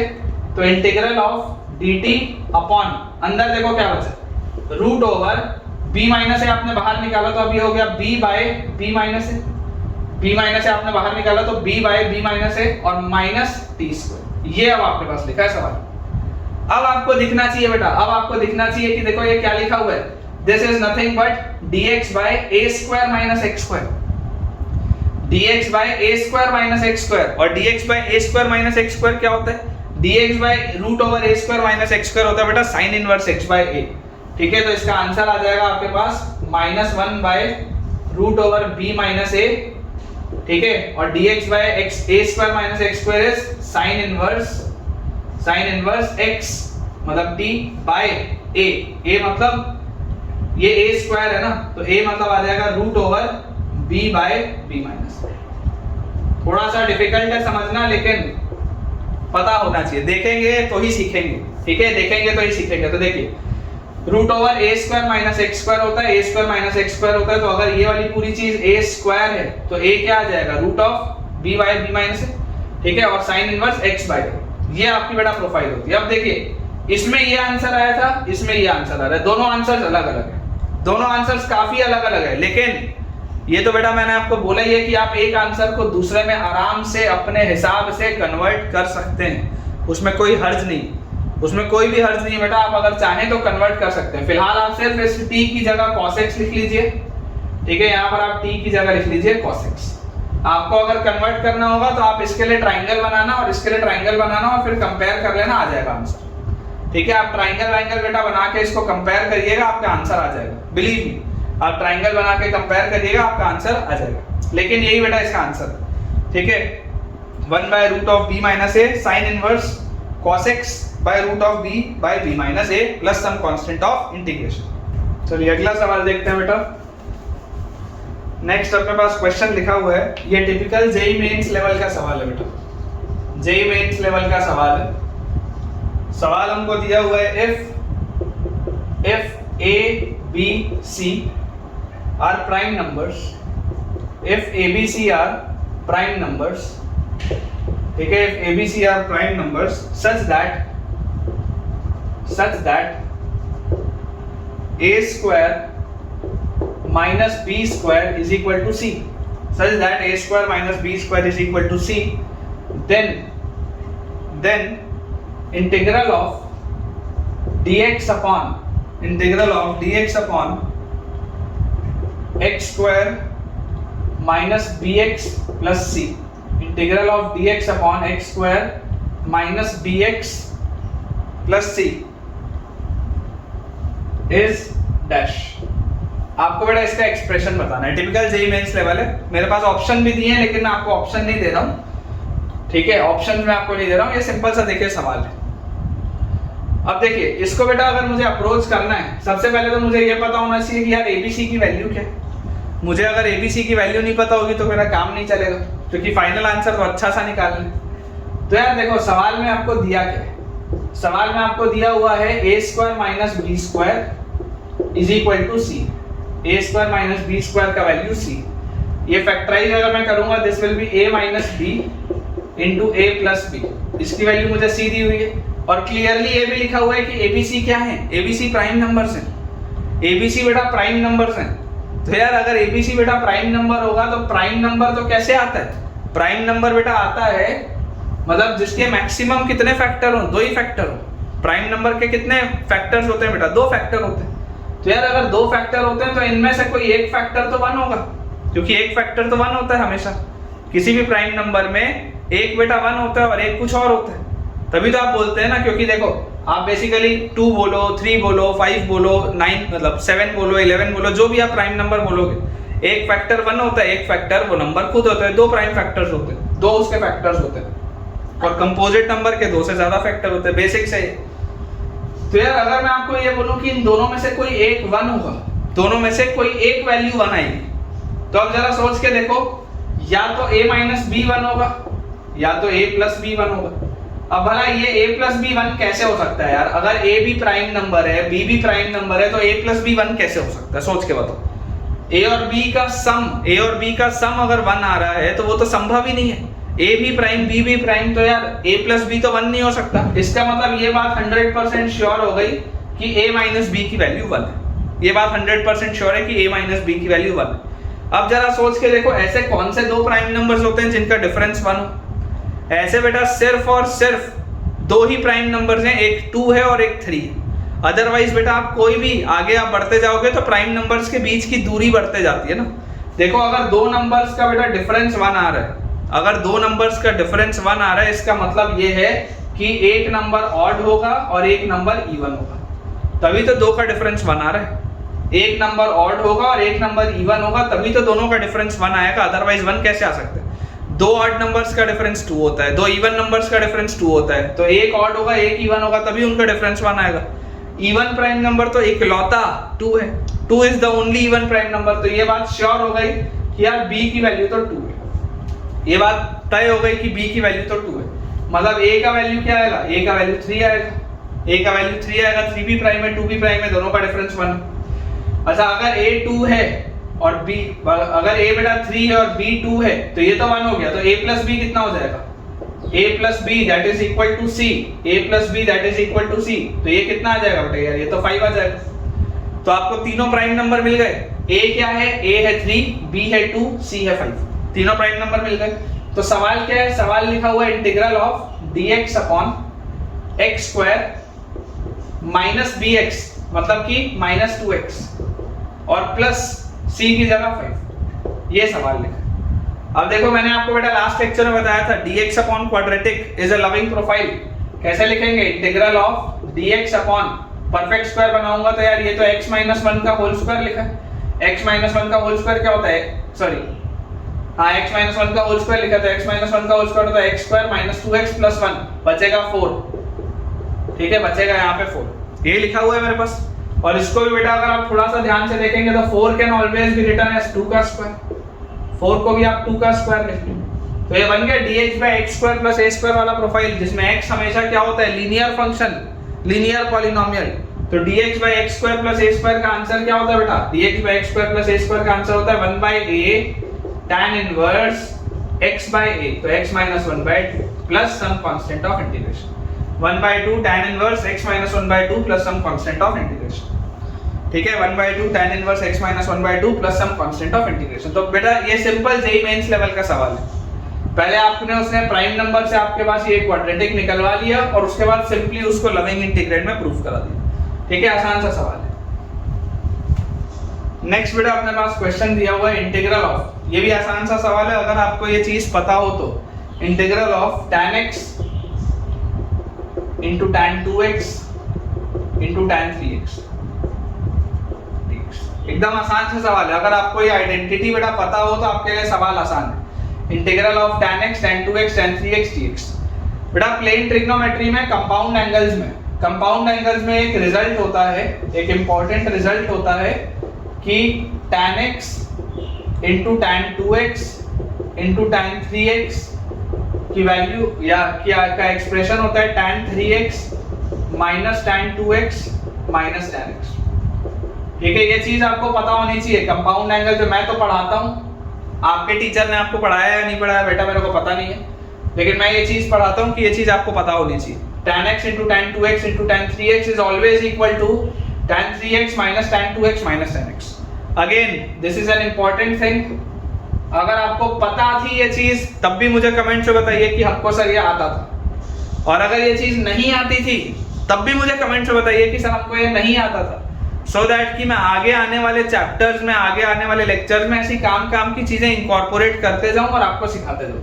तो इंटीग्रल ऑफ dt अपॉन अंदर देखो क्या बचा root over b minus a आपने बाहर निकाला तो अभी हो गया b by b minus a, b minus a आपने बाहर निकाला तो b by b minus a और माइनस t स्क्वायर। ये अब आपके पास लिखा है सवाल। अब आपको दिखना चाहिए बेटा, अब आपको दिखना चाहिए कि देखो ये क्या लिखा हुआ है, this is nothing but dx by a square minus x square, dx by a square minus x square. और dx by a square minus x square क्या होता है, dx by root over a square minus x square होता है बेटा sin inverse x by a। ठीक है, तो इसका आंसर आ जाएगा आपके पास -1 by root over b minus a। ठीक है, और dx by x a square minus x square is sin inverse x मतलब t बाय a मतलब ये a स्क्वायर है ना, तो a मतलब आ जाएगा root over b by b minus. थोड़ा सा डिफिकल्ट है समझना, लेकिन पता होना चाहिए, देखेंगे तो ही सीखेंगे। ठीक है, देखेंगे तो ही सीखेंगे। तो देखिए root over a square minus x square होता है, a square minus x square होता है, तो अगर ये वाली पूरी चीज a स्क्वायर है तो a क्या आ जाएगा root of b by b minus है। ठीक है, और साइन इनवर्स x बाय ये आपकी बेटा प्रोफाइल होती है। अब देखिए इसमें ये आंसर आया था, इसमें ये आंसर आ रहा है, दोनों आंसर्स अलग अलग है, दोनों आंसर्स काफी अलग अलग है। लेकिन ये तो बेटा मैंने आपको बोला ही है कि आप एक आंसर को दूसरे में आराम से अपने हिसाब से कन्वर्ट कर सकते हैं, उसमें कोई हर्ज नहीं, उसमें कोई भी हर्ज नहीं बेटा। आप अगर चाहें तो कन्वर्ट कर सकते हैं। फिलहाल आप सिर्फ इस t की जगह cos x लिख लीजिए। ठीक है, यहाँ पर आप t की जगह लिख लीजिए cos x। आपको अगर कन्वर्ट करना होगा तो आप इसके लिए ट्राइंगल बनाना और इसके लिए ट्राइंगल बनाना और फिर कंपेयर कर लेना, आ जाएगा आंसर। ठीक है, आप ट्राइंगल बेटा बना के इसको कंपेयर करिएगा, आपका आंसर आ जाएगा। बिलीव मी, आप ट्राइंगल बना के कंपेयर करिएगा, आपका आंसर आ जाएगा। लेकिन यही बेटा इसका आंसर। ठीक है, 1 by root of b minus a sine inverse cos x by root of b by b minus a plus some constant of integration। चलिए अगला सवाल देखते हैं बेटा। नेक्स्ट अपने पास क्वेश्चन लिखा हुआ है, ये टिपिकल जेईई मेंस लेवल का सवाल है बेटा, जेईई मेंस लेवल का सवाल है। सवाल हमको दिया हुआ है if a b c are prime numbers, if a b c are prime numbers, ठीक है, if a b c are prime numbers such that a square minus b square is equal to c, such that a square minus b square is equal to c, then then integral of dx upon x square minus bx plus c, integral of dx upon x square minus bx plus c is dash. आपको बेटा इसका expression बताना है, typical JEE mains level है। मेरे पास option भी दिए हैं लेकिन मैं आपको ऑप्शन नहीं दे रहा हूं, ठीक है, ऑप्शन मैं आपको नहीं दे रहा हूं, ये सिंपल सा देखिए सवाल है। अब देखिए इसको बेटा अगर मुझे अप्रोच करना है, सबसे पहले तो मुझे ये पता होना चाहिए कि यार एबीसी की वैल्यू क्या है। मुझे अगर एबीसी की वैल्यू नहीं पता होगी तो मेरा काम नहीं चलेगा, क्योंकि फाइनल आंसर तो अच्छा सा निकालना है। तो यार देखो सवाल में आपको दिया क्या है, सवाल में आपको दिया हुआ है a square minus b square is equal to c, a square minus b square का वैल्यू सी। ये फैक्टराइज अगर मैं करूंगा this will be a minus b into a plus b, इसकी वैल्यू मुझे सी दी हुई है और क्लियरली ये भी लिखा हुआ है कि एबीसी क्या है, एबीसी प्राइम नंबर्स हैं, एबीसी बेटा प्राइम नंबर्स हैं। तो यार अगर एबीसी बेटा प्राइम नंबर होगा तो प्राइम नंबर तो कैसे आता है, प्राइम नंबर बेटा आता है मतलब जिसके मैक्सिमम कितने फैक्टर हो, दो ही फैक्टर हो। प्राइम नंबर के कितने फैक्टर्स होते हैं बेटा, दो फैक्टर होते हैं। तो यार अगर दो फैक्टर होते हैं तो इनमें से कोई एक फैक्टर तो वन होगा, क्योंकि एक फैक्टर तो वन होता है हमेशा किसी भी प्राइम नंबर में, एक बेटा वन होता है और एक कुछ और होता है, तभी तो आप बोलते हैं ना। क्योंकि देखो आप बेसिकली 2 बोलो, 3 बोलो, 5 बोलो, 9 मतलब 7 बोलो, 11 बोलो, जो भी आप प्राइम नंबर बोलोगे, एक फैक्टर वन होता है, एक फैक्टर वो नंबर खुद होता है, दो प्राइम फैक्टर्स होते हैं, दो उसके फैक्टर्स होते हैं, और कंपोजिट नंबर के दो से ज्यादा फैक्टर होते हैं, बेसिक से। तो यार अगर मैं आपको ये बोलूं कि इन दोनों में से कोई एक वन होगा, दोनों में से कोई एक वैल्यू वन आएगी, तो अब जरा सोच के देखो, या तो a माइनस बी वन होगा या तो a प्लस बी वन होगा। अब भला ये a प्लस बी वन कैसे हो सकता है यार, अगर a भी प्राइम नंबर है, b भी प्राइम नंबर है, तो a प्लस बी वन कैसे हो सकता है, सोच के बताओ। a और b का सम अगर वन आ रहा है तो वो तो संभव ही नहीं है, a भी प्राइम b भी प्राइम, तो यार a प्लस बी तो वन नहीं हो सकता। इसका मतलब ये बात 100% श्योर हो गई कि a माइनस बी की वैल्यू वन है, ये बात 100% श्योर है कि a माइनस बी की वैल्यू वन है। अब जरा सोच के देखो ऐसे कौन से दो प्राइम नंबर्स होते हैं जिनका डिफरेंस वन हो। ऐसे बेटा सिर्फ और सिर्फ दो ही प्राइम नंबर्स हैं, एक 2 है और एक 3 है। अदरवाइज बेटा आप कोई भी आगे आप बढ़ते जाओगे तो प्राइम नंबर्स के बीच की दूरी बढ़ते जाती है ना। देखो अगर दो नंबर्स का बेटा डिफरेंस वन आ रहा है, अगर दो नंबर्स का डिफरेंस वन आ रहा है, इसका मतलब ये है कि एक नंबर ऑड होगा और एक नंबर इवन होगा, तभी तो दो का डिफरेंस वन आ रहा है। एक नंबर ऑड होगा और एक नंबर इवन होगा, तभी तो दोनों का डिफरेंस वन आएगा, अदरवाइज वन कैसे आ सकता है। दो ऑड नंबर्स का डिफरेंस 2 होता है, दो इवन नंबर्स का डिफरेंस 2 होता है, तो एक ऑड होगा एक इवन होगा, तभी उनका डिफरेंस वन आएगा। इवन प्राइम नंबर तो इकलौता 2 है, 2 is the only even prime number. तो ये बात श्योर हो गई कि यार b की वैल्यू तो 2 है, ये बात तय हो गई कि b की वैल्यू तो 2 है। मतलब a का वैल्यू क्या आएगा, a का वैल्यू 3 आएगा, a का वैल्यू 3 आएगा, 3 भी प्राइम है 2 भी प्राइम है, दोनों का डिफरेंस 1 है। अच्छा अगर a 2 है और b, अगर a बेटा 3 है और b 2 है तो ये तो 1 हो गया, तो a प्लस b कितना हो जाएगा, a plus b that is equal to c, a plus b that is equal to c, तो ये कितना आ जाएगा बेटा यार, ये तो 5 आ जाएगा। तो आपको तीनों प्राइम नंबर मिल गए, a क्या है, a है 3, b है 2, c है 5, तीनों प्राइम नंबर मिल गए। तो सवाल क्या है, सवाल लिखा हुआ है integral of dx upon x square minus bx मतलब कि माइनस 2x और प्लस c की जगह 5, ये सवाल लिखा। अब देखो मैंने आपको बेटा लास्ट लेक्चर में बताया था dx upon quadratic is a loving profile, कैसे लिखेंगे, integral of dx upon perfect square बनाऊंगा तो यार ये तो x माइनस 1 का होल स्क्वायर लिखा है, x माइनस 1 का होल स्क्वायर क्या होता है, सॉरी हाँ x माइनस 1 का होल स्क्वायर लिखा था, x माइनस 1 का होल स्क्वायर होता है x square minus 2x plus 1, बचेगा 4, ठीक है, बचेगा यहाँ पे 4, ये लिखा हुआ है मेरे पास। और इसको भी बेटा अगर आप थोड़ा सा ध्यान से देखेंगे तो 4 can always be written as 2 का स्क्वायर, 4 को भी आप 2 का स्क्वायर लिख लो, तो ये बन गया dx by x square plus a square वाला प्रोफाइल, जिसमें x हमेशा क्या होता है, लीनियर फंक्शन, लीनियर पॉलिनोमियल। तो dx by x square plus a square का आंसर क्या होता है बेटा, dx by x square plus a square का आंसर होता है 1 by a tan inverse x by a, तो x minus 1 by 2 plus some constant of integration, 1 by 2 tan inverse x minus 1 by 2 plus some constant of integration, ठीक है, 1 by 2 tan inverse x minus 1 by 2 plus some constant of integration। तो बेटा ये simple JEE mains level का सवाल है, पहले आपने उसने प्राइम नंबर से आपके पास ये क्वाड्रेटिक निकलवा लिया और उसके बाद सिंपली उसको लविंग इंटीग्रेट में प्रूफ करा दिया। ठीक है, आसान सा सवाल है। नेक्स्ट बेटा अपने पास क्वेश्चन दिया हुआ है इंटीग्रल ऑफ, ये भी आसान सा सवाल है, अगर आपको ये चीज पता हो तो, integral of tan x into tan 2x into tan 3x। एकदम आसान सा सवाल है, अगर आपको ये आइडेंटिटी बेटा पता हो तो आपके लिए सवाल आसान है। Integral of tan x tan 2x tan 3x dx। बेटा प्लेन ट्रिग्नोमेट्री में कंपाउंड एंगल्स में एक रिजल्ट होता है, एक इंपॉर्टेंट रिजल्ट होता है कि tan x into tan 2x into tan 3x की वैल्यू या क्या का एक्सप्रेशन होता है tan 3x minus tan 2x minus tan x। ठीक है, ये चीज आपको पता होनी चाहिए। कंपाउंड एंगल जो मैं तो पढ़ाता हूँ, आपके टीचर ने आपको पढ़ाया या नहीं पढ़ाया बेटा मेरे को पता नहीं है, लेकिन मैं ये चीज पढ़ाता हूँ कि ये चीज आपको पता होनी चाहिए। tan x into tan 2x into tan 3x is always equal to tan 3x minus tan 2x minus tan x। Again, this is an important thing। अगर आपको पता थी ये चीज तब भी मुझे कमेंट में बताइए कि हमको सर ये आता था, और अगर ये चीज नहीं आती थी तब भी मुझे कमेंट में बताइए कि सर हमको ये नहीं आता था, सो दैट कि मैं आगे आने वाले चैप्टर्स में, आगे आने वाले लेक्चर्स में ऐसी काम की चीजें इंकॉर्पोरेट करते जाऊं और आपको सिखाते जाऊं।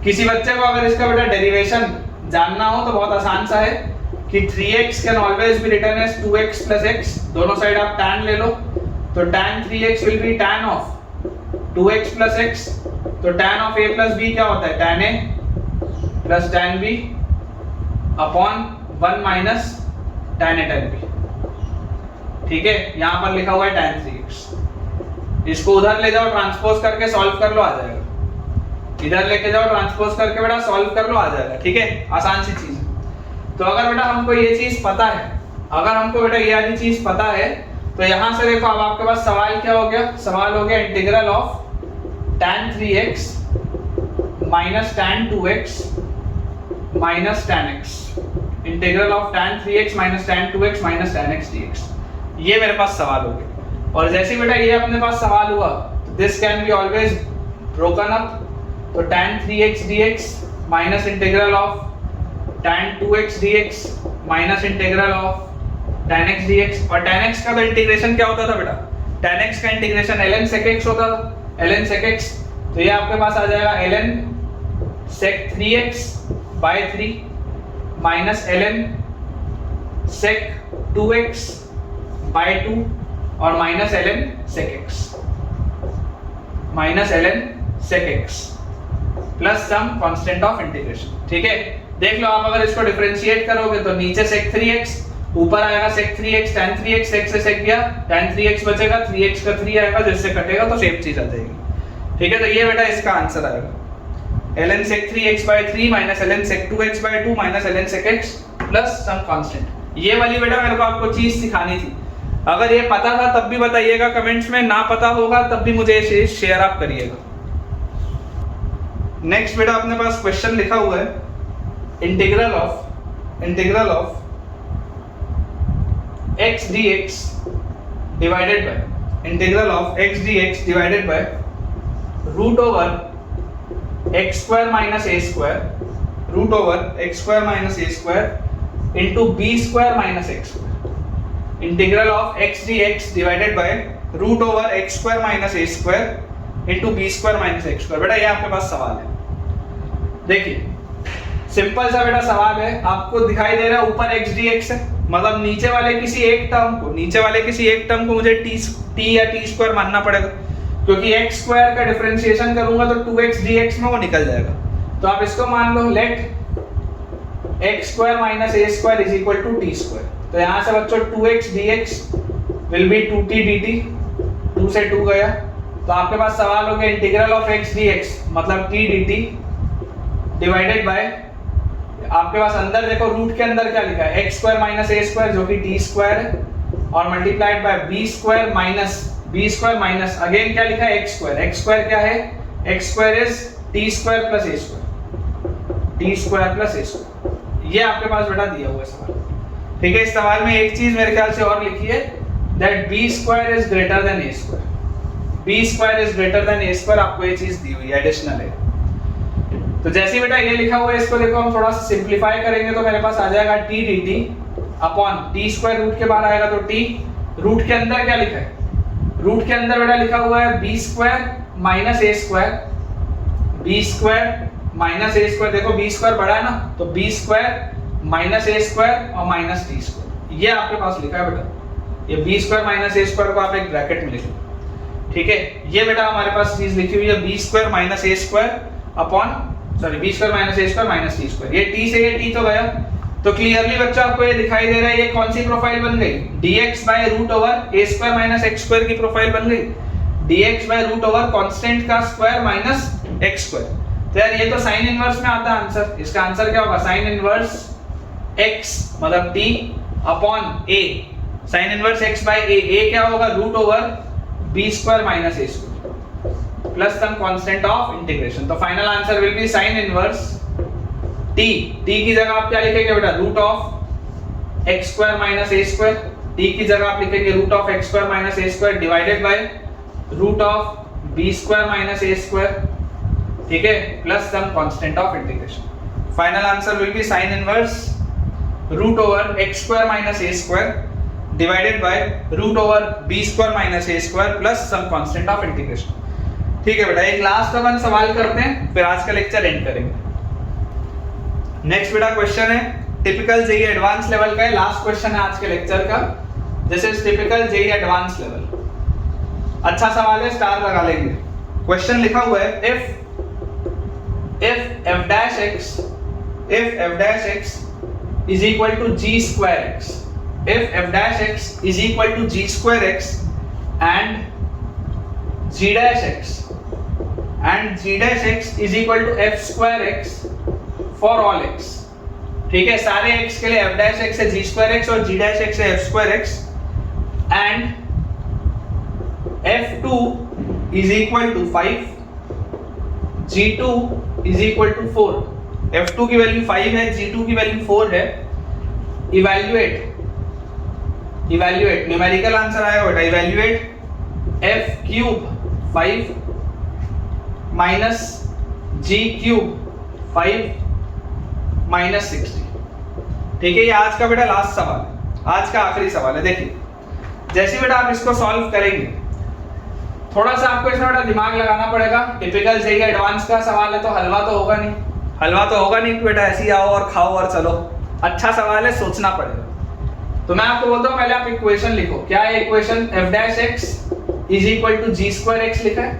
किसी बच्चे को अगर इसका बेटा डेरिवेशन जानना हो तो बहुत आसान सा है कि 3x can always be written as 2x plus x, दोनों साइड आप tan ले लो, तो tan 3x will be tan of 2x plus x, तो tan of a plus b क्या होता है tan a plus tan b upon 1 minus tan a tan b। ठीक है, यहां पर लिखा हुआ है tan 3x, इसको उधर ले जाओ ट्रांसपोज करके सॉल्व कर लो, आ जाएगा। इधर लेके जाओ ट्रांसपोज करके बेटा सॉल्व कर लो, आ जाएगा। ठीक है, आसान सी चीज है। तो अगर बेटा हमको ये चीज पता है, अगर हमको बेटा ये वाली चीज पता है, तो यहां से देखो अब आपके पास सवाल क्या हो गया, सवाल हो गया integral of tan 3x minus tan 2x minus tan x, integral of tan 3x minus tan 2x minus tan x dx। ये मेरे पास सवाल हो गया, और जैसे बेटा ये अपने पास सवाल हुआ, this can be always broken up, तो tan 3x dx minus integral of tan 2x dx minus integral of tan x dx। और tan x का तो इंटीग्रेशन क्या होता था बेटा, tan x का इंटीग्रेशन ln sec x होता था, ln sec x, तो ये आपके पास आ जाएगा ln sec 3x by 3 minus ln sec 2x by 2 और minus ln sec x, minus ln sec x plus some constant of integration. ठीक है, देख लो आप अगर इसको डिफरेंशिएट करोगे तो नीचे sec 3x, ऊपर आएगा sec 3x tan 3x, sec से sec गया, tan 3x बचेगा, 3x का 3 आएगा, जिससे कटेगा तो सेम चीज आ जाएगी। ठीक है, तो ये बेटा इसका आंसर आएगा ln sec 3x by 3 minus ln sec 2x by 2 minus ln sec x plus some constant. ये वाली बेटा मेरे को आपको चीज सिखानी थी, अगर ये पता था तब भी बताइएगा कमेंट्स में, ना पता होगा तब भी मुझे ये शेयर आप करिएगा। नेक्स्ट बेटा अपने पास क्वेश्चन लिखा हुआ है integral of x dx divided by integral of x dx divided by root over x square minus a square, root over x square minus a square into b square minus x square. Integral of x dx divided by root over x square minus a square into b square minus x square. बेटा ये आपके पास सवाल है, देखिए simple सा बेटा सवाल है, आपको दिखाई दे रहा है ऊपर x dx है, मतलब नीचे वाले किसी एक टर्म को मुझे t या t स्क्वायर मानना पड़ेगा, क्योंकि x स्क्वायर का डिफरेंशिएशन करूंगा तो 2x dx में वो निकल जाएगा। तो आप इसको मान लो let x square minus a square is equal to t square. तो यहां से बच्चों 2x dx will B 2t dt, 2 से 2 गया, तो आपके पास सवाल हो गया इंटीग्रल ऑफ x dx मतलब t dt डिवाइडेड बाय, आपके पास अंदर देखो रूट के अंदर क्या लिखा है, x square minus a square जो कि t स्क्वायर है, और multiplied bye b square minus again क्या लिखा है x स्क्वायर क्या है, x square is t square plus a square, ये आपके पास बेटा दिया हुआ है सवाल। ठीक है, इस सवाल में एक चीज मेरे ख्याल से और लिखी है, that b square is greater than a square, b square is greater than a square, आपको ये चीज दी हुई है, एडिशनल है। तो जैसे बेटा ये लिखा हुआ है, इसको देखो हम थोड़ा सा सिंप्लीफाई करेंगे तो मेरे पास आ जाएगा t d t upon t square, root के बाहर आएगा तो टी, रूट के अंदर क्या लिखा है, रूट के अंदर बेटा लिखा हुआ है b square minus a square, B square minus a square, देखो बी स्क्वायर बड़ा है ना, तो B square minus a square और माइनस टी स्क्वायर, ये आपके पास लिखा है बेटा, ये B square minus a square को आप एक ब्रैकेट में लिख लो, ठीक है। ये बेटा हमारे पास चीज लिखी हुई है b square minus a square upon, sorry b square minus a square minus t square, ये टी से ये टी तो गया, तो क्लियरली बच्चों आपको ये दिखाई दे रहा है, ये कौन सी प्रोफाइल बन गई, dx by root over a square minus x square की प्रोफाइल बन गई, dx by root over constant का स्क्वायर माइनस एक्स स्क्वायर। तो यार ये तो साइन इनवर्स में आता है आंसर, इसका आंसर क्या होगा, साइन इनवर्स x मतलब t upon a, sine inverse x by a क्या होगा, root over b square minus a square plus some constant of integration. तो final answer will be sine inverse t, t की जगह आप क्या लिखेंगे बेटा, root of x square minus a square, t की जगह आप लिखेंगे root of x square minus a square divided by root of b square minus a square, ठीक है, plus some constant of integration. Final answer will be sine inverse root over x square minus a square divided by root over b square minus a square plus some constant of integration. ठीक है बेटा, एक last अपन सवाल करते हैं, फिर आज का लेक्चर एंड करेंगे। नेक्स्ट बेटा क्वेश्चन है टिपिकल जेईई एडवांस लेवल का है, लास्ट क्वेश्चन है आज के लेक्चर का, this is typical JEE advance level. अच्छा सवाल है, स्टार लगा लेंगे। क्वेश्चन लिखा हुआ है if f dash x is equal to g square x, if f dash x is equal to g square x and g dash x is equal to f square x for all x, ठीक है, सारे x के लिए f dash x है g square x और g dash x है f square x, and f2 is equal to 5, g2 is equal to 4, f2 की value 5 है, g2 की वैल्यू 4 है, इवैल्यूएट न्यूमेरिकल आंसर आएगा बेटा, evaluate f cube 5 minus g cube 5 minus 60, ठीक है। ये आज का बेटा लास्ट सवाल है, आज का आखिरी सवाल है। देखिए जैसे बेटा आप इसको सॉल्व करेंगे, थोड़ा सा आपको इसमें बेटा दिमाग लगाना पड़ेगा, टिपिकल जेईई एडवांस का सवाल है तो हलवा तो होगा नहीं बेटा, ऐसे ही आओ और खाओ और चलो, अच्छा सवाल है, सोचना पड़ेगा। तो मैं आपको बोलता हूँ पहले आप इक्वेशन लिखो, क्या है equation, f dash x is equal to g square x लिखा है,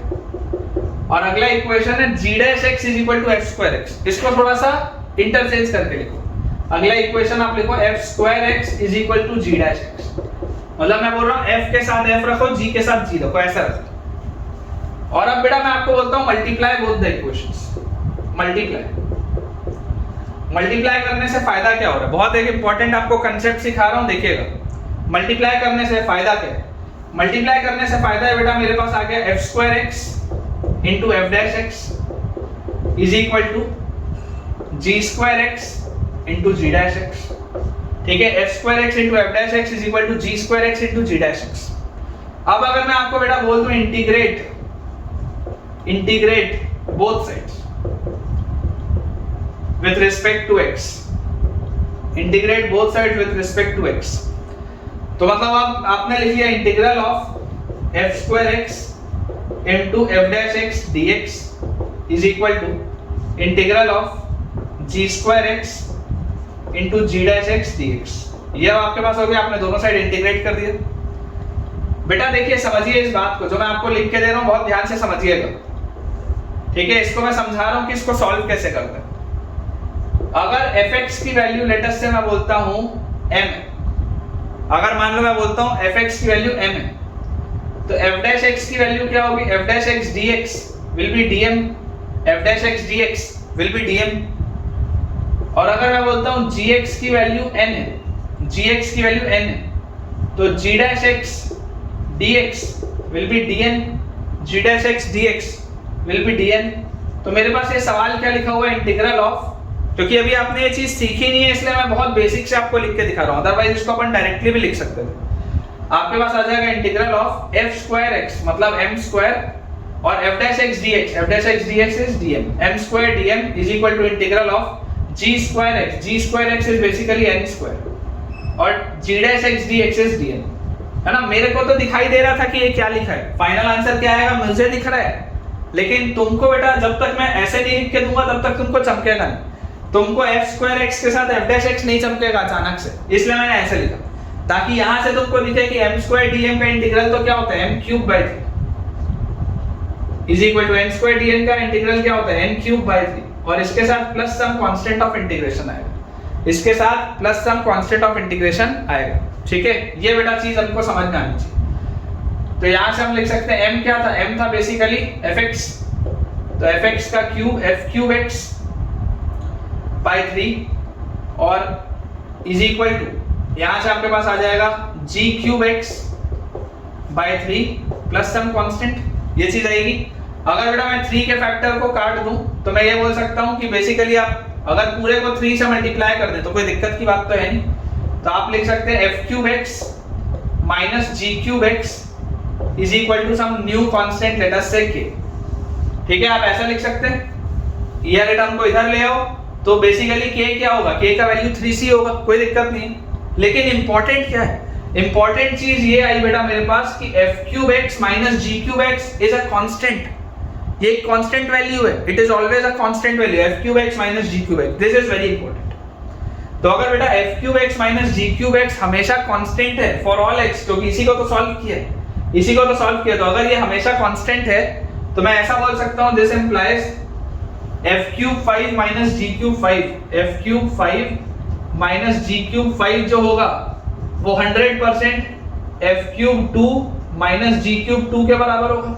और अगला इक्वेशन है g dash x is equal to f square x, इसको थोड़ा सा इंटरचेंज करके लिखो। अगला इक्वेशन आप लिखो f square x is equal to g dash x, मतलब मैं बोल रहा हूँ f के साथ f रखो, g के साथ g रखो, ऐसा रखो। और अब बेटा मैं आपको बोलता हूँ multiply both the equations, multiply करने से फायदा क्या हो रहा है, बहुत एक इंपॉर्टेंट आपको कंसेप्ट सिखा रहा हूं, देखिएगा। मल्टीप्लाई करने से फायदा क्या है, मल्टीप्लाई करने से फायदा है बेटा, मेरे पास आ गया f square x into f dash x is equal to g square x into g dash x, ठीक है, f square x into f dash x is equal to g square x into g dash x। अब अगर मैं आपको बेटा बोल दूं integrate both sides with respect to x, integrate both sides with respect to x, तो मतलब आपने लिख लिया integral of f square x into f dash x dx is equal to integral of g square x into g dash x dx। ये आपके पास हो गया, आपने दोनों साइड इंटीग्रेट कर दिया। बेटा देखिए समझिए इस बात को, जो मैं आपको लिख के दे रहा हूं बहुत ध्यान से समझिएगा, ठीक है। इसको मैं समझा रहा हूं कि इसको सॉल्व कैसे करते हैं। अगर fx की वैल्यू लेटेस्ट से मैं बोलता हूं m, अगर मान लो मैं बोलता हूं fx की वैल्यू m है, तो f dash x की वैल्यू क्या होगी, f dash x dx will be dm, f dash x dx will be dm। और अगर मैं बोलता हूं gx की वैल्यू n है, gx की वैल्यू n है, तो g dash x dx will be dn, g dash x dx will be dn। तो मेरे पास ये सवाल क्या लिखा हुआ है, इंटीग्रल ऑफ, क्योंकि अभी आपने ये चीज सीखी नहीं है इसलिए मैं बहुत बेसिक से आपको लिख के दिखा रहा हूं, अदरवाइज इसको अपन डायरेक्टली भी लिख सकते थे। आपके पास आ जाएगा integral of f square x मतलब m स्क्वायर और f dash x dx is dm, m square dm is equal to integral of g square x is basically n square और g dash x dx is dm, है ना। मेरे को तो दिखाई दे रहा था कि ये क्या लिखा है, फाइनल आंसर क्या आएगा मुझे दिख रहा है, लेकिन तुमको बेटा जब तक मैं ऐसे नहीं लिख के दूंगा तब तक तुमको चमकेगा नहीं, तुमको f square x के साथ f dash x नहीं चमकेगा अचानक से, इसलिए मैंने ऐसे लिखा ताकि यहां से तुमको दिखे कि m square dm का इंटीग्रल तो क्या होता है m cube by 3 is equal to n square dm का इंटीग्रल क्या होता है n cube by 3 और इसके साथ plus some constant of integration आएगा, इसके साथ plus some constant of integration आएगा, ठीक है। ये बेटा चीज हमको समझ में आनी चाहिए। तो यहां से हम लिख सकते हैं m क्या था, m था बेसिकली fx, तो fx का cube f cube x by 3 और इज इक्वल टू यहां से आपके पास आ जाएगा g cube x by 3 plus some constant, ये चीज आएगी। अगर बेटा मैं 3 के फैक्टर को काट दूं तो मैं ये बोल सकता हूं कि बेसिकली आप अगर पूरे को 3 से मल्टीप्लाई कर दें तो कोई दिक्कत की बात तो है नहीं, तो आप लिख सकते हैं f cube x minus g cube x is equal to some new constant, let us say k, ठीक है। आप ऐसा लिख सकते हैं, ये रिटर्न को इधर ले आओ तो बेसिकली k क्या होगा, k का वैल्यू 3c होगा, कोई दिक्कत नहीं। लेकिन इंपॉर्टेंट क्या है, इंपॉर्टेंट चीज ये आई बेटा मेरे पास कि f cube x minus g cube x is a constant, ये एक कांस्टेंट वैल्यू है, it is always a constant value f cube x minus g cube x, this is very important. तो अगर बेटा f cube x minus g cube x हमेशा constant है for all x, क्योंकि इसी को तो सॉल्व किया है, इसी को तो सॉल्व किया, तो अगर ये हमेशा कांस्टेंट है तो मैं ऐसा बोल सकता हूं this implies f cube 5 minus g cube 5, f cube 5 minus g cube 5 जो होगा वो 100% f cube 2 minus g cube 2 के बराबर होगा,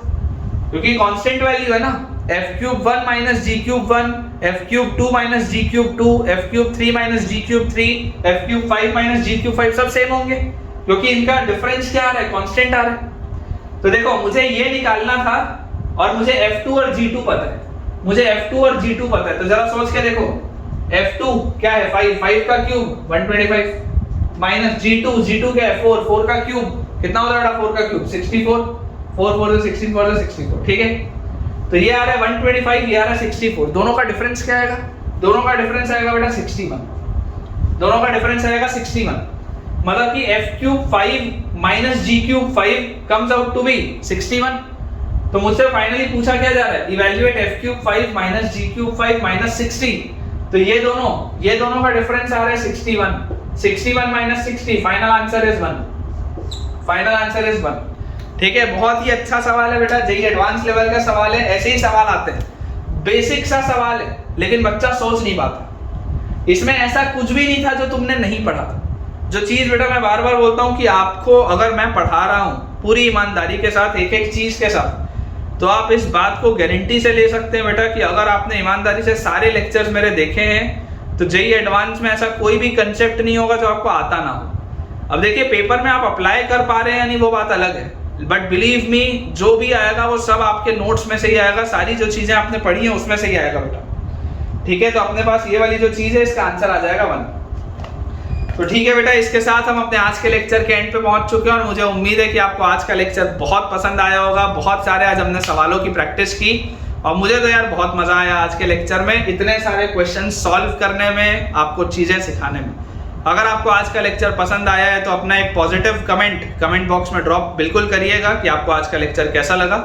क्योंकि कांस्टेंट वैल्यू है ना। f cube 1 minus g cube 1, f cube 2 minus g cube 2, f cube 3 minus g cube 3, f cube 5 minus g cube 5 सब सेम होंगे, क्योंकि इनका डिफरेंस क्या आ रहा है, कांस्टेंट आ रहा है। तो देखो मुझे ये निकालना था और मुझे f2 और g2 पता है, मुझे f2 और g2 पता है, तो जरा सोच के देखो f2 क्या है 5 का क्यूब 125 माइनस g2 क्या है 4 का क्यूब कितना होता है, 4 का क्यूब 64, 4 से 64, ठीक है। तो ये आ रहा है 125, ये आ रहा है 64, दोनों का डिफरेंस क्या आएगा, दोनों का डिफरेंस आएगा बेटा 61, दोनों का डिफरेंस आएगा 61, मतलब कि f cube 5 minus g cube 5 comes out to be 61। तो मुझसे फाइनली पूछा क्या जा रहा है, evaluate f cube 5 minus g cube 5 minus 60, तो ये दोनों का डिफरेंस आ रहा है 61 minus 60, final answer is 1, final answer is 1, ठीक है। बहुत ही अच्छा सवाल है बेटा, जेईई एडवांस लेवल का सवाल है, ऐसे ही सवाल आते हैं, बेसिक सा सवाल है लेकिन बच्चा सोच नहीं पाता, इसमें ऐसा कुछ भी नहीं था जो तुमने नहीं पढ़ा था। जो चीज बेटा मैं बार बार बोलता हूँ कि आपको अगर मैं पढ़ा रहा हूँ पूरी ईमानदारी के साथ एक एक चीज के साथ, तो आप इस बात को गारंटी से ले सकते हैं बेटा कि अगर आपने ईमानदारी से सारे लेक्चर्स मेरे देखे हैं तो जेईई एडवांस में ऐसा कोई भी कंसेप्ट नहीं होगा जो आपको आता ना हो। अब देखिए पेपर में आप अप्लाई कर पा रहे हैं या नहीं वो बात अलग है, बट बिलीव मी जो भी आएगा वो सब आपके नोट्स में से ही आएगा, सारी जो चीजें आपने पढ़ी हैं उसमें से ही आएगा बेटा, ठीक है। तो अपने पास ये वाली जो चीज है इसका आंसर आ जाएगा 1। तो ठीक है बेटा, इसके साथ हम अपने आज के लेक्चर के एंड पे पहुंच चुके हैं और मुझे उम्मीद है कि आपको आज का लेक्चर बहुत पसंद आया होगा। बहुत सारे आज हमने सवालों की प्रैक्टिस की और मुझे तो यार बहुत मजा आया आज के लेक्चर में, इतने सारे क्वेश्चन सॉल्व करने में, आपको चीजें सिखाने में। अगर आपको आज का लेक्चर पसंद आया है तो अपना एक पॉजिटिव कमेंट बॉक्स में ड्रॉप बिल्कुल करिएगा कि आपको आज का लेक्चर कैसा लगा।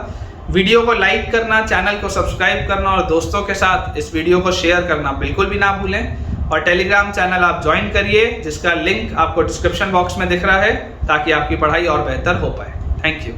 वीडियो को लाइक करना, चैनल को सब्सक्राइब करना और दोस्तों के साथ इस वीडियो को शेयर करना बिल्कुल भी ना भूलें। और टेलीग्राम चैनल आप ज्वाइन करिए जिसका लिंक आपको डिस्क्रिप्शन बॉक्स में दिख रहा है, ताकि आपकी पढ़ाई और बेहतर हो पाए। Thank you.